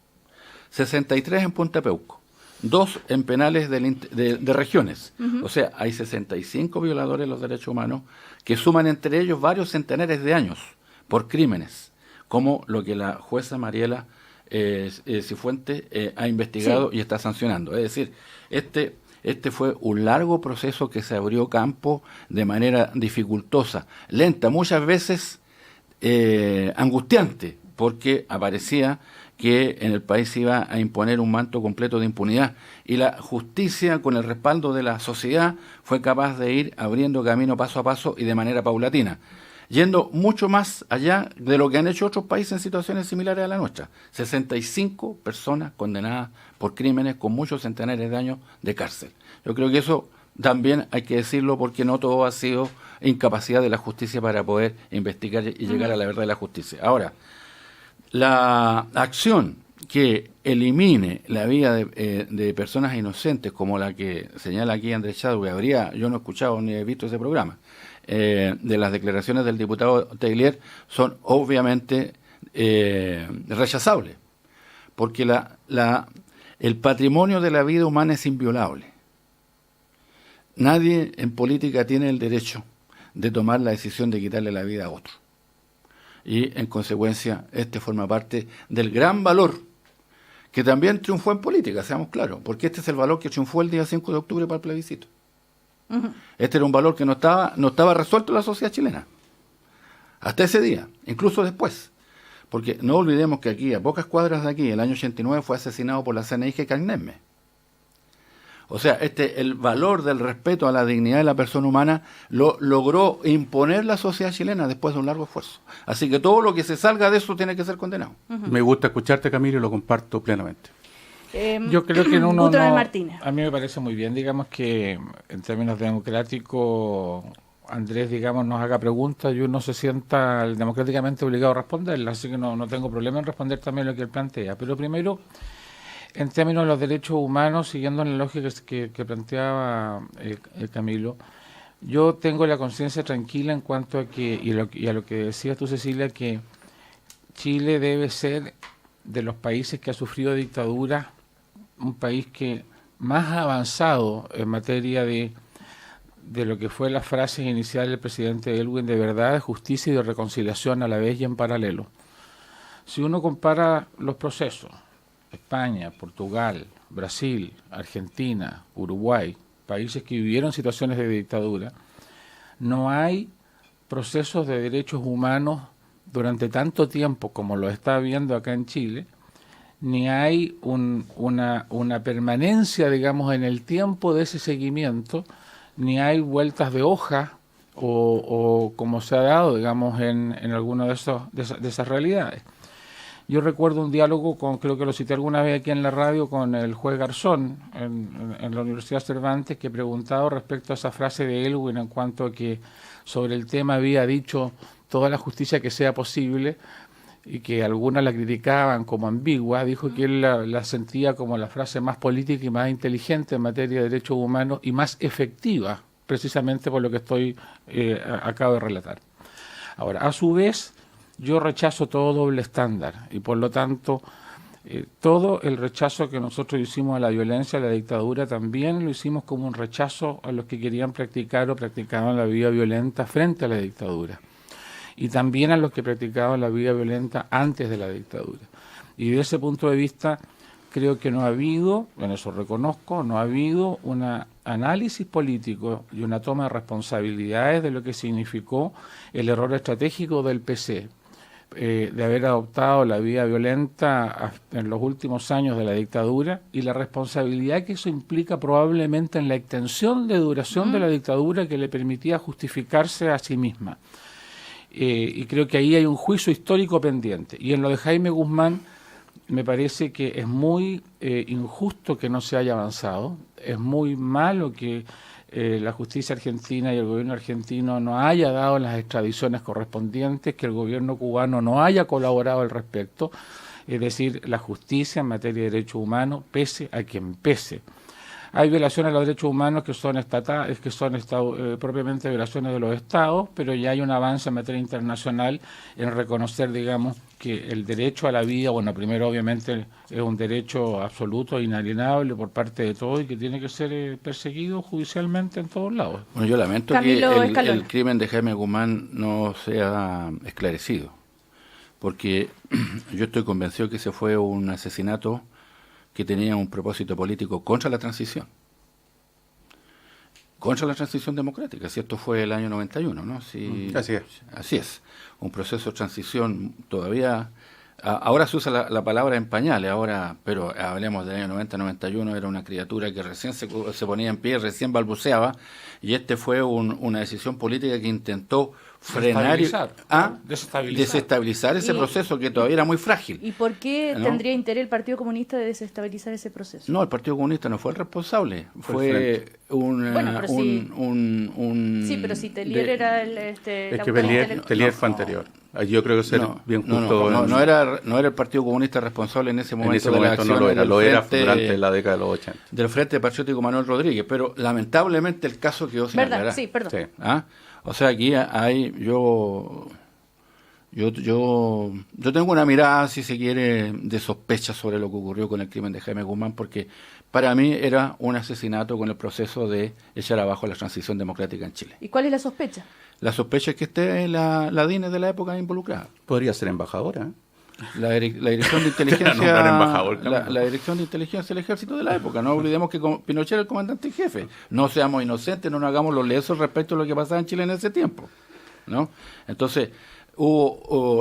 S3: 63 en Punta Peuco. 2 en penales de regiones. O sea, hay 65 violadores de los derechos humanos que suman entre ellos varios centenares de años por crímenes, como lo que la jueza Mariela Cifuentes ha investigado y está sancionando. Es decir, este fue un largo proceso que se abrió campo de manera dificultosa, lenta, muchas veces angustiante, porque aparecía que en el país se iba a imponer un manto completo de impunidad, y la justicia, con el respaldo de la sociedad, fue capaz de ir abriendo camino paso a paso y de manera paulatina, yendo mucho más allá de lo que han hecho otros países en situaciones similares a la nuestra. 65 personas condenadas por crímenes con muchos centenares de años de cárcel. Yo creo que eso también hay que decirlo, porque no todo ha sido incapacidad de la justicia para poder investigar y llegar a la verdad de la justicia. Ahora, la acción que elimine la vida de personas inocentes, como la que señala aquí Andrés Chadwick, yo no he escuchado ni he visto ese programa, de las declaraciones del diputado Tellier, son obviamente rechazables, porque el patrimonio de la vida humana es inviolable. Nadie en política tiene el derecho de tomar la decisión de quitarle la vida a otro. Y en consecuencia, forma parte del gran valor que también triunfó en política, seamos claros, porque este es el valor que triunfó el día 5 de octubre para el plebiscito. Este era un valor que no estaba resuelto en la sociedad chilena, hasta ese día, incluso después. Porque no olvidemos que aquí, a pocas cuadras de aquí, el año 89 fue asesinado por la CNI Cagnesme. O sea, el valor del respeto a la dignidad de la persona humana lo logró imponer la sociedad chilena después de un largo esfuerzo. Así que todo lo que se salga de eso tiene que ser condenado.
S5: Me gusta escucharte, Camilo, y lo comparto plenamente.
S4: Yo creo que
S2: Martínez.
S4: A mí me parece muy bien, digamos, que en términos democráticos Andrés, digamos, nos haga preguntas y uno se sienta democráticamente obligado a responderlas, así que no tengo problema en responder también lo que él plantea. Pero primero, en términos de los derechos humanos, siguiendo la lógica que planteaba Camilo, yo tengo la conciencia tranquila en cuanto a que, y a lo que decías tú, Cecilia, que Chile debe ser, de los países que ha sufrido dictadura, un país que más ha avanzado en materia de lo que fue las frases iniciales del presidente Elwin, de verdad, de justicia y de reconciliación a la vez y en paralelo. Si uno compara los procesos, España, Portugal, Brasil, Argentina, Uruguay, países que vivieron situaciones de dictadura, no hay procesos de derechos humanos durante tanto tiempo como lo está habiendo acá en Chile, ni hay una permanencia, digamos, en el tiempo de ese seguimiento, ni hay vueltas de hoja o como se ha dado, digamos, en alguna de esas realidades. Yo recuerdo un diálogo creo que lo cité alguna vez aquí en la radio, con el juez Garzón en la Universidad Cervantes, que preguntaba respecto a esa frase de Elwin en cuanto a que sobre el tema había dicho toda la justicia que sea posible, y que algunas la criticaban como ambigua. Dijo que él la sentía como la frase más política y más inteligente en materia de derechos humanos y más efectiva, precisamente por lo que acabo de relatar. Ahora, a su vez, yo rechazo todo doble estándar y por lo tanto todo el rechazo que nosotros hicimos a la violencia, a la dictadura, también lo hicimos como un rechazo a los que querían practicar o practicaban la vida violenta frente a la dictadura y también a los que practicaban la vida violenta antes de la dictadura. Y de ese punto de vista creo que no ha habido, en eso reconozco, no ha habido un análisis político y una toma de responsabilidades de lo que significó el error estratégico del PC, de haber adoptado la vía violenta en los últimos años de la dictadura y la responsabilidad que eso implica probablemente en la extensión de duración de la dictadura que le permitía justificarse a sí misma. Y creo que ahí hay un juicio histórico pendiente. Y en lo de Jaime Guzmán me parece que es muy injusto que no se haya avanzado, es muy malo que la justicia argentina y el gobierno argentino no haya dado las extradiciones correspondientes, que el gobierno cubano no haya colaborado al respecto, es decir, la justicia en materia de derechos humanos pese a quien pese. Hay violaciones a los derechos humanos que son estatales, que son propiamente violaciones de los estados, pero ya hay un avance en materia internacional en reconocer, digamos, que el derecho a la vida, bueno, primero obviamente es un derecho absoluto, inalienable por parte de todos y que tiene que ser perseguido judicialmente en todos lados.
S3: Bueno, yo lamento
S2: Camilo
S3: que el crimen de Jaime Guzmán no sea esclarecido, porque yo estoy convencido que ese fue un asesinato que tenía un propósito político contra la transición democrática. Si esto fue el año 91, ¿no? Si, así es. Un proceso de transición todavía. Ahora se usa la palabra en pañales, pero hablemos del año 90-91, era una criatura que recién se ponía en pie, recién balbuceaba, y fue una decisión política que intentó frenar y desestabilizar ese proceso que todavía era muy frágil.
S2: ¿Y por qué tendría interés el Partido Comunista de desestabilizar ese proceso?
S3: No, el Partido Comunista no fue el responsable, fue
S2: Sí, pero si Tellier era el...
S5: es que Tellier fue anterior. Yo creo que bien justo.
S3: No era el Partido Comunista responsable en ese momento. En ese momento
S5: no lo era, durante la década de los 80.
S3: Del Frente Patriótico Manuel Rodríguez, pero lamentablemente el caso quedó sin aclarar.
S2: Sí, perdón. Sí.
S3: O sea, aquí yo tengo una mirada, si se quiere, de sospecha sobre lo que ocurrió con el crimen de Jaime Guzmán, porque para mí era un asesinato con el proceso de echar abajo la transición democrática en Chile.
S2: ¿Y cuál es la sospecha?
S3: La sospecha es que esté la DINE de la época involucrada.
S5: Podría ser embajadora.
S3: La dirección de inteligencia la dirección de inteligencia del ejército de la época. No olvidemos que Pinochet era el comandante en jefe. No seamos inocentes, no nos hagamos los lesos respecto a lo que pasaba en Chile en ese tiempo, ¿no? Entonces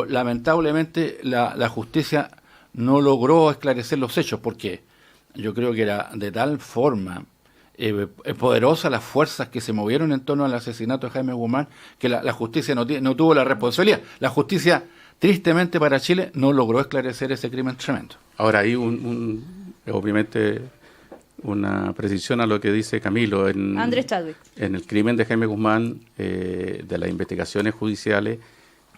S3: lamentablemente la justicia no logró esclarecer los hechos, porque yo creo que era de tal forma poderosa las fuerzas que se movieron en torno al asesinato de Jaime Guzmán que la justicia no tuvo la responsabilidad. La justicia, tristemente para Chile, no logró esclarecer ese crimen tremendo.
S5: Ahora hay obviamente una precisión a lo que dice Camilo.
S2: Andrés Chadwick.
S5: En el crimen de Jaime Guzmán, de las investigaciones judiciales,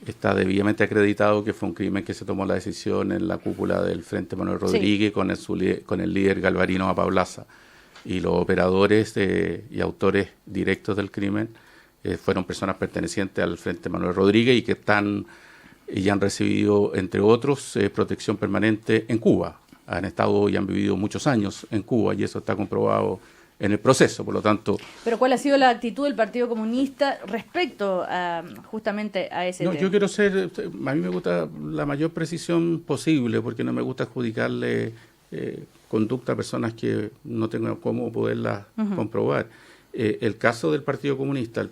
S5: está debidamente acreditado que fue un crimen que se tomó la decisión en la cúpula del Frente Manuel Rodríguez, sí, con el líder Galvarino Apablaza. Y los operadores y autores directos del crimen fueron personas pertenecientes al Frente Manuel Rodríguez y que están y han recibido, entre otros, protección permanente en Cuba. Han estado y han vivido muchos años en Cuba y eso está comprobado en el proceso, por lo tanto...
S2: Pero ¿cuál ha sido la actitud del Partido Comunista respecto justamente a ese tema?
S5: Yo quiero a mí me gusta la mayor precisión posible, porque no me gusta adjudicarle conducta a personas que no tengo cómo poderlas comprobar. El caso del Partido Comunista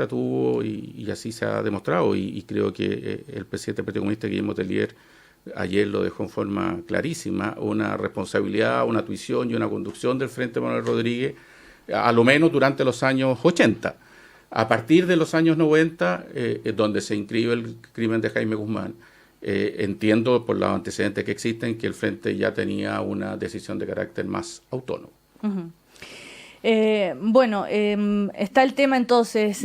S5: tuvo, y así se ha demostrado, y creo que el presidente del Partido Comunista, Guillermo Tellier, ayer lo dejó en forma clarísima, una responsabilidad, una tuición y una conducción del Frente Manuel Rodríguez, a lo menos durante los años 80. A partir de los años 90, donde se inscribe el crimen de Jaime Guzmán, entiendo por los antecedentes que existen que el Frente ya tenía una decisión de carácter más autónomo.
S2: Está el tema entonces...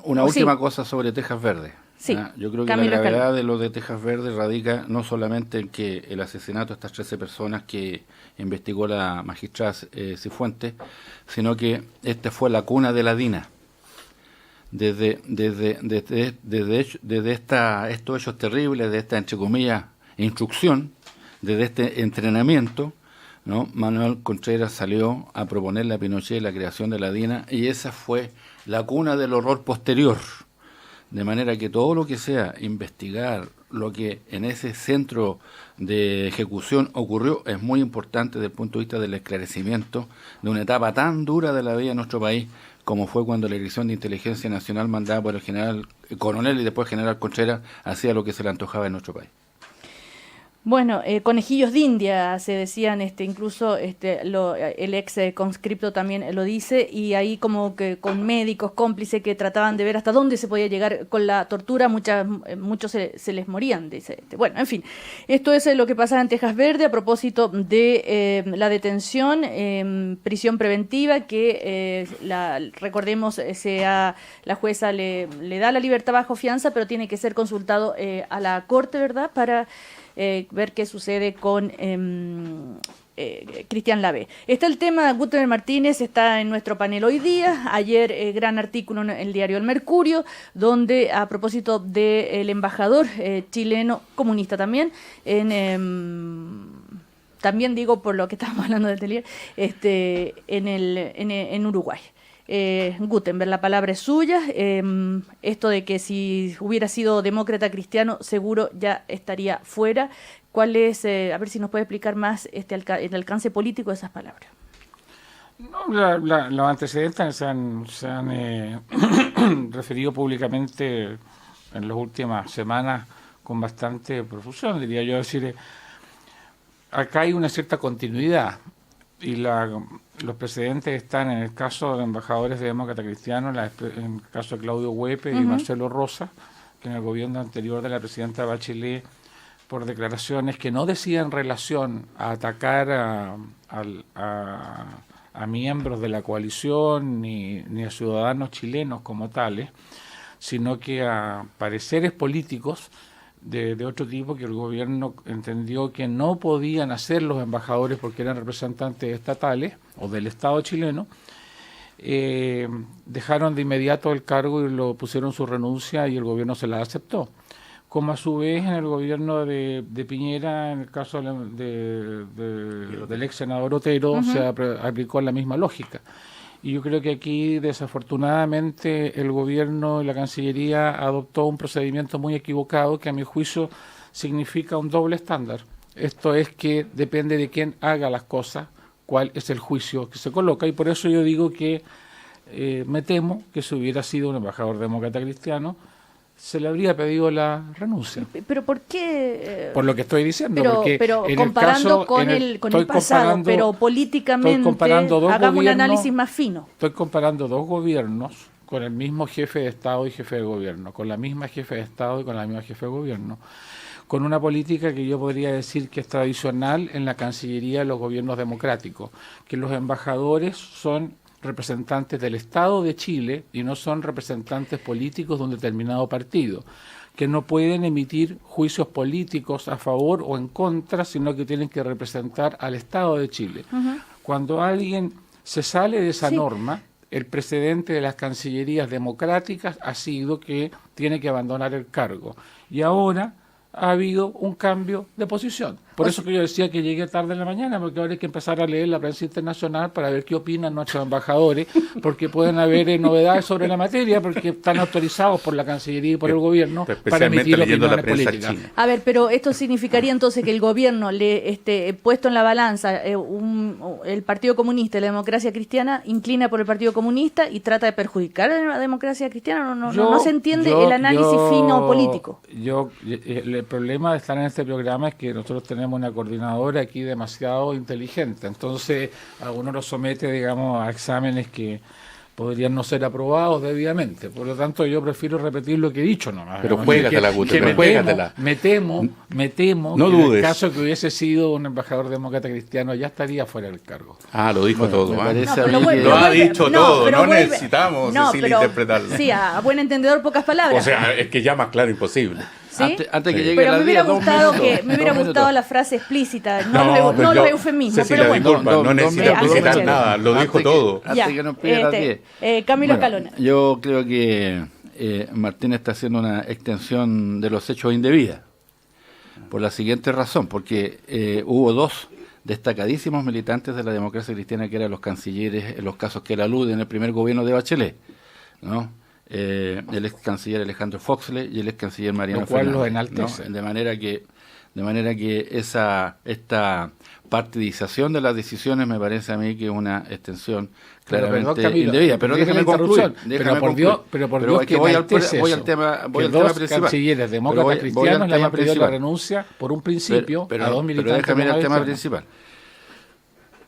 S3: Una última cosa sobre Tejas Verdes.
S2: Sí,
S3: yo creo que la gravedad de lo de Tejas Verdes radica no solamente en que el asesinato de estas 13 personas que investigó la magistrada Cifuentes, sino que esta fue la cuna de la DINA. desde estos hechos terribles, de esta, entre comillas, instrucción, desde este entrenamiento, ¿no? Manuel Contreras salió a proponerle a Pinochet la creación de la DINA, y esa fue la cuna del horror posterior. De manera que todo lo que sea investigar lo que en ese centro de ejecución ocurrió es muy importante desde el punto de vista del esclarecimiento de una etapa tan dura de la vida en nuestro país como fue cuando la Dirección de Inteligencia Nacional mandada por el coronel y después general Contreras hacía lo que se le antojaba en nuestro país.
S2: Bueno, conejillos de India, se decían, incluso el ex conscripto también lo dice, y ahí como que con médicos cómplices que trataban de ver hasta dónde se podía llegar con la tortura, muchos se les morían, dice. Bueno, en fin, esto es lo que pasaba en Tejas Verde a propósito de la detención, prisión preventiva, que recordemos, la jueza le da la libertad bajo fianza, pero tiene que ser consultado a la Corte, ¿verdad?, para ver qué sucede con Cristian Lavé. Está el tema, Gutenberg Martínez está en nuestro panel hoy día. Ayer gran artículo en el diario El Mercurio, donde a propósito del embajador chileno, comunista también, también digo por lo que estábamos hablando de Telier, en Uruguay. Gutenberg, la palabra es suya. Esto de que si hubiera sido demócrata cristiano seguro ya estaría fuera. ¿Cuál es, a ver si nos puede explicar más el alcance político de esas palabras?
S4: No, los antecedentes se han referido públicamente en las últimas semanas con bastante profusión, diría yo. Decir, acá hay una cierta continuidad. Y los precedentes están en el caso de embajadores de demócrata cristiano, en el caso de Claudio Huepe y Marcelo Rosa, que en el gobierno anterior de la presidenta Bachelet, por declaraciones que no decían relación a atacar a miembros de la coalición ni a ciudadanos chilenos como tales, sino que a pareceres políticos de otro tipo que el gobierno entendió que no podían hacer los embajadores porque eran representantes estatales o del Estado chileno, dejaron de inmediato el cargo y lo pusieron su renuncia y el gobierno se la aceptó. Como a su vez en el gobierno de Piñera, en el caso del ex senador Otero, se aplicó la misma lógica. Y yo creo que aquí, desafortunadamente, el gobierno y la Cancillería adoptó un procedimiento muy equivocado que, a mi juicio, significa un doble estándar. Esto es que depende de quién haga las cosas, cuál es el juicio que se coloca. Y por eso yo digo que me temo que si hubiera sido un embajador demócrata cristiano, se le habría pedido la renuncia.
S2: ¿Pero por qué?
S4: Por lo que estoy diciendo.
S2: Pero comparando con el pasado, pero políticamente, hagamos un análisis más fino.
S4: Estoy comparando dos gobiernos con el mismo jefe de Estado y jefe de gobierno, con la misma jefe de Estado y con la misma jefe de gobierno, con una política que yo podría decir que es tradicional en la Cancillería de los gobiernos democráticos, que los embajadores son representantes del Estado de Chile y no son representantes políticos de un determinado partido, que no pueden emitir juicios políticos a favor o en contra, sino que tienen que representar al Estado de Chile. Cuando alguien se sale de esa norma, el precedente de las cancillerías democráticas ha sido que tiene que abandonar el cargo. Y ahora ha habido un cambio de posición. Por eso que yo decía que llegué tarde en la mañana, porque ahora hay que empezar a leer la prensa internacional para ver qué opinan nuestros embajadores, porque pueden haber novedades sobre la materia, porque están autorizados por la Cancillería y por el gobierno para emitir opiniones políticas.
S2: A ver, pero esto significaría entonces que el gobierno le puesto en la balanza el Partido Comunista y la democracia cristiana, inclina por el Partido Comunista y trata de perjudicar a la democracia cristiana. No se entiende el análisis fino político.
S4: El problema de estar en este programa es que nosotros tenemos una coordinadora aquí demasiado inteligente, entonces a uno lo somete, digamos, a exámenes que podrían no ser aprobados debidamente. Por lo tanto, yo prefiero repetir lo que he dicho nomás.
S5: Pero juégatela, Gutenberg, juégatela.
S4: Me temo
S5: no
S4: que
S5: dudes.
S4: en el caso que hubiese sido un embajador demócrata cristiano ya estaría fuera del cargo.
S5: Lo dijo todo.
S3: Lo
S5: ha dicho todo, no necesitamos interpretarlo.
S2: Sí, a buen entendedor, pocas palabras.
S5: O sea, es que ya más claro imposible.
S2: ¿Sí?
S3: Antes que llegue
S2: pero
S3: la
S2: me hubiera
S3: 10,
S2: gustado la frase explícita, no los eufemismos.
S5: Cecilia,
S2: Pero bueno.
S5: disculpa, no necesita explicitar nada, lo dijo todo.
S2: Ya,
S3: Antes que nos pida las 10.
S2: Camilo Escalona.
S3: Yo creo que Martín está haciendo una extensión de los hechos indebida, por la siguiente razón, porque hubo dos destacadísimos militantes de la democracia cristiana que eran los cancilleres en los casos que él alude en el primer gobierno de Bachelet, ¿no? El ex canciller Alejandro Foxley y el ex canciller Mariano Fernández,
S4: los enaltece,
S3: ¿no? De manera que esta partidización de las decisiones me parece a mí que es una extensión claramente indebida. Pero déjame concluir.
S4: Pero por Dios que
S3: voy al tema principal.
S4: Cancilleres demócratas cristianos le hayan pedido la renuncia por un principio a dos militantes.
S3: Pero déjame ir al tema principal.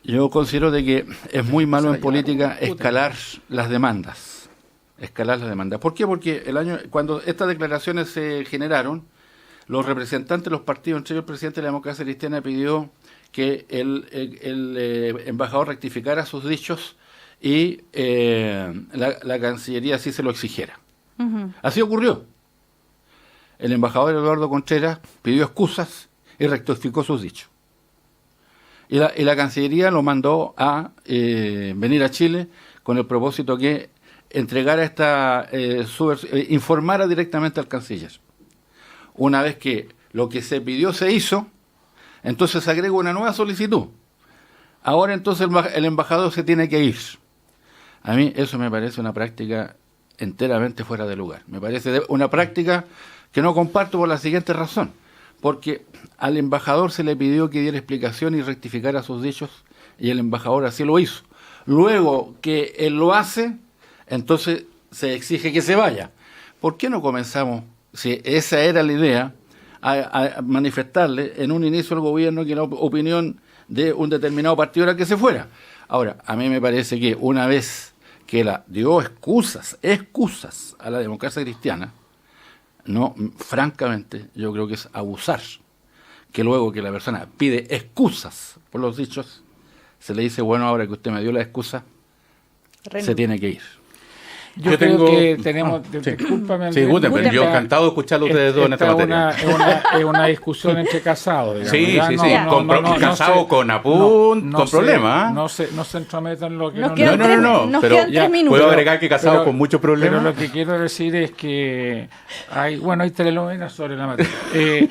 S3: Yo considero de que es muy malo en política escalar las demandas. ¿Por qué? Porque cuando estas declaraciones se generaron, los representantes de los partidos, entre ellos el presidente de la democracia cristiana, pidió que el embajador rectificara sus dichos y la Cancillería así se lo exigiera. Así ocurrió. El embajador Eduardo Contreras pidió excusas y rectificó sus dichos. Y la Cancillería lo mandó a venir a Chile con el propósito que entregara informara directamente al canciller. Una vez que lo que se pidió se hizo, entonces se agrega una nueva solicitud. Ahora entonces el embajador se tiene que ir. A mí eso me parece una práctica enteramente fuera de lugar. Me parece una práctica que no comparto por la siguiente razón. Porque al embajador se le pidió que diera explicación y rectificara sus dichos, y el embajador así lo hizo. Luego que él lo hace, entonces se exige que se vaya. ¿Por qué no comenzamos, si esa era la idea, a manifestarle en un inicio al gobierno que la opinión de un determinado partido era que se fuera? Ahora, a mí me parece que una vez que dio excusas a la democracia cristiana, no, francamente, yo creo que es abusar. Que luego que la persona pide excusas por los dichos, se le dice, bueno, ahora que usted me dio la excusa, se tiene que ir.
S4: Yo creo que tenemos... Discúlpame,
S5: sí, Gutenberg, yo encantado de escucharlo ustedes dos en esta materia.
S4: Es una discusión entre casados,
S5: digamos. Sí. Casados con con problemas.
S4: No se entrometan en lo que
S2: nos
S5: pero
S2: ya
S5: puedo agregar que casados con muchos problemas.
S4: Pero lo que quiero decir es que hay telenovelas sobre la materia.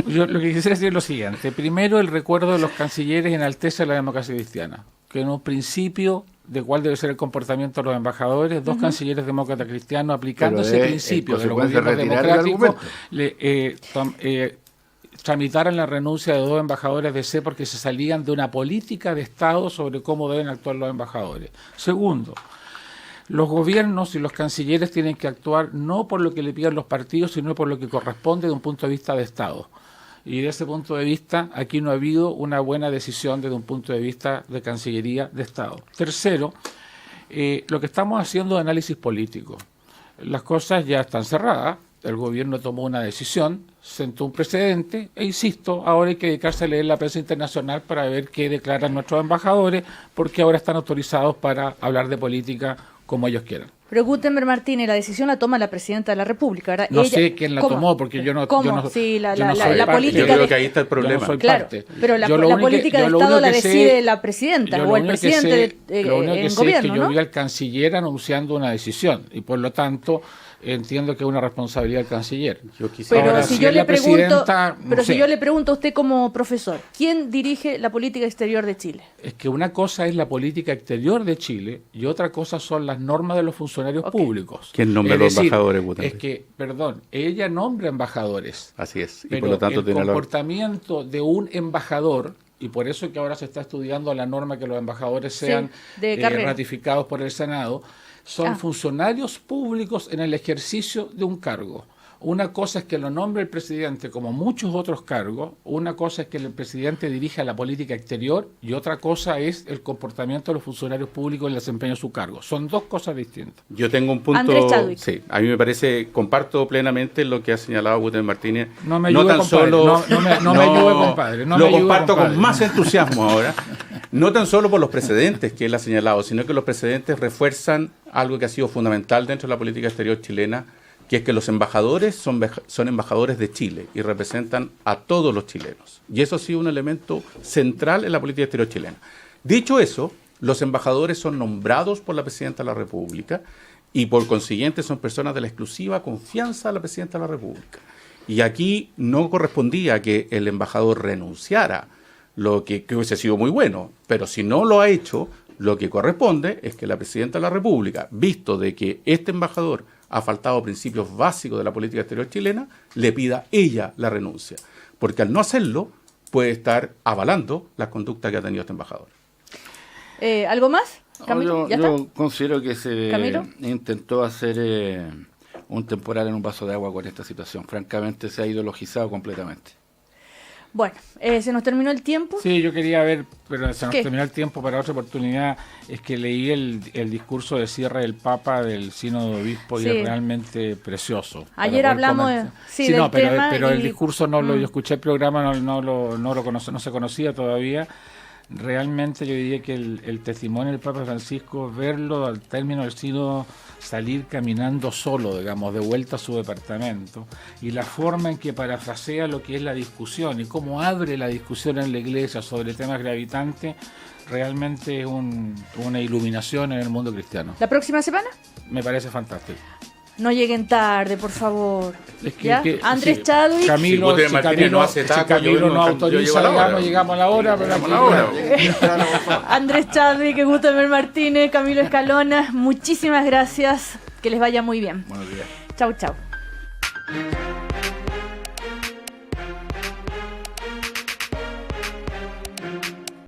S4: Yo lo que quisiera decir es lo siguiente. Primero, el recuerdo de los cancilleres enaltece la democracia cristiana, que en un principio de cuál debe ser el comportamiento de los embajadores, dos cancilleres demócratas cristianos aplicando ese principio de los gobiernos democráticos, tramitaran la renuncia de dos embajadores de C porque se salían de una política de Estado sobre cómo deben actuar los embajadores. Segundo, los gobiernos y los cancilleres tienen que actuar no por lo que le pidan los partidos, sino por lo que corresponde de un punto de vista de Estado. Y desde ese punto de vista, aquí no ha habido una buena decisión desde un punto de vista de Cancillería de Estado. Tercero, lo que estamos haciendo es análisis político. Las cosas ya están cerradas, el gobierno tomó una decisión, sentó un precedente, e insisto, ahora hay que dedicarse a leer la prensa internacional para ver qué declaran nuestros embajadores, porque ahora están autorizados para hablar de política como ellos quieran.
S2: Pero Gutenberg Martínez, la decisión la toma la presidenta de la República, ¿verdad?
S4: No sé quién la tomó, porque yo no
S2: sí, la
S5: política. Yo creo que ahí está el problema.
S4: Yo no soy
S2: claro,
S4: parte.
S2: pero la política de Estado la decide la presidenta o el presidente
S4: lo único que
S2: en
S4: sé
S2: gobierno,
S4: es que yo vi al canciller anunciando una decisión y por lo tanto entiendo que es una responsabilidad del canciller.
S2: Pero si yo le pregunto a usted como profesor, ¿quién dirige la política exterior de Chile?
S4: Es que una cosa es la política exterior de Chile y otra cosa son las normas de los funcionarios públicos.
S5: ¿Quién nombra los embajadores?
S4: Es que, ella nombra embajadores.
S5: Así es.
S4: Y por lo tanto el comportamiento de un embajador, y por eso que ahora se está estudiando la norma que los embajadores sean ratificados por el Senado, son funcionarios públicos en el ejercicio de un cargo. Una cosa es que lo nombre el presidente como muchos otros cargos, una cosa es que el presidente dirija la política exterior y otra cosa es el comportamiento de los funcionarios públicos en el desempeño de su cargo. Son dos cosas distintas.
S5: Yo tengo un punto, sí, a mí me parece, comparto plenamente lo que ha señalado Gutenberg Martínez.
S4: No me ayude, compadre. No me ayude, compadre.
S5: Lo comparto con más entusiasmo ahora. No tan solo por los precedentes que él ha señalado, sino que los precedentes refuerzan algo que ha sido fundamental dentro de la política exterior chilena, que es que los embajadores son embajadores de Chile y representan a todos los chilenos. Y eso ha sido un elemento central en la política exterior chilena. Dicho eso, los embajadores son nombrados por la Presidenta de la República y por consiguiente son personas de la exclusiva confianza de la Presidenta de la República. Y aquí no correspondía que el embajador renunciara, lo que hubiese sido muy bueno, pero si no lo ha hecho, lo que corresponde es que la Presidenta de la República, visto de que este embajador ha faltado a principios básicos de la política exterior chilena, le pida ella la renuncia, porque al no hacerlo puede estar avalando la conducta que ha tenido este embajador.
S2: ¿Algo más?
S3: Camilo, yo considero que se intentó hacer un temporal en un vaso de agua con esta situación. Francamente se ha ideologizado completamente.
S2: Bueno, ¿se nos terminó el tiempo?
S4: Sí, yo quería ver, pero se nos terminó el tiempo para otra oportunidad. Es que leí el discurso de cierre del Papa del Sínodo de Obispos y es realmente precioso.
S2: Ayer hablamos del tema.
S4: Pero el discurso yo escuché el programa, no se conocía todavía. Realmente yo diría que el testimonio del Papa Francisco, verlo al término del sínodo, salir caminando solo, digamos, de vuelta a su departamento, y la forma en que parafrasea lo que es la discusión y cómo abre la discusión en la Iglesia sobre temas gravitantes, realmente es una iluminación en el mundo cristiano.
S2: ¿La próxima semana?
S4: Me parece fantástico.
S2: No lleguen tarde, por favor.
S4: Es que
S2: Andrés Chadwick.
S4: Camilo no autoriza, llegamos a la hora.
S2: Andrés Chadwick, Gutenberg Martínez, Camilo Escalona, muchísimas gracias. Que les vaya muy bien.
S3: Buenos días.
S2: Chau, chau.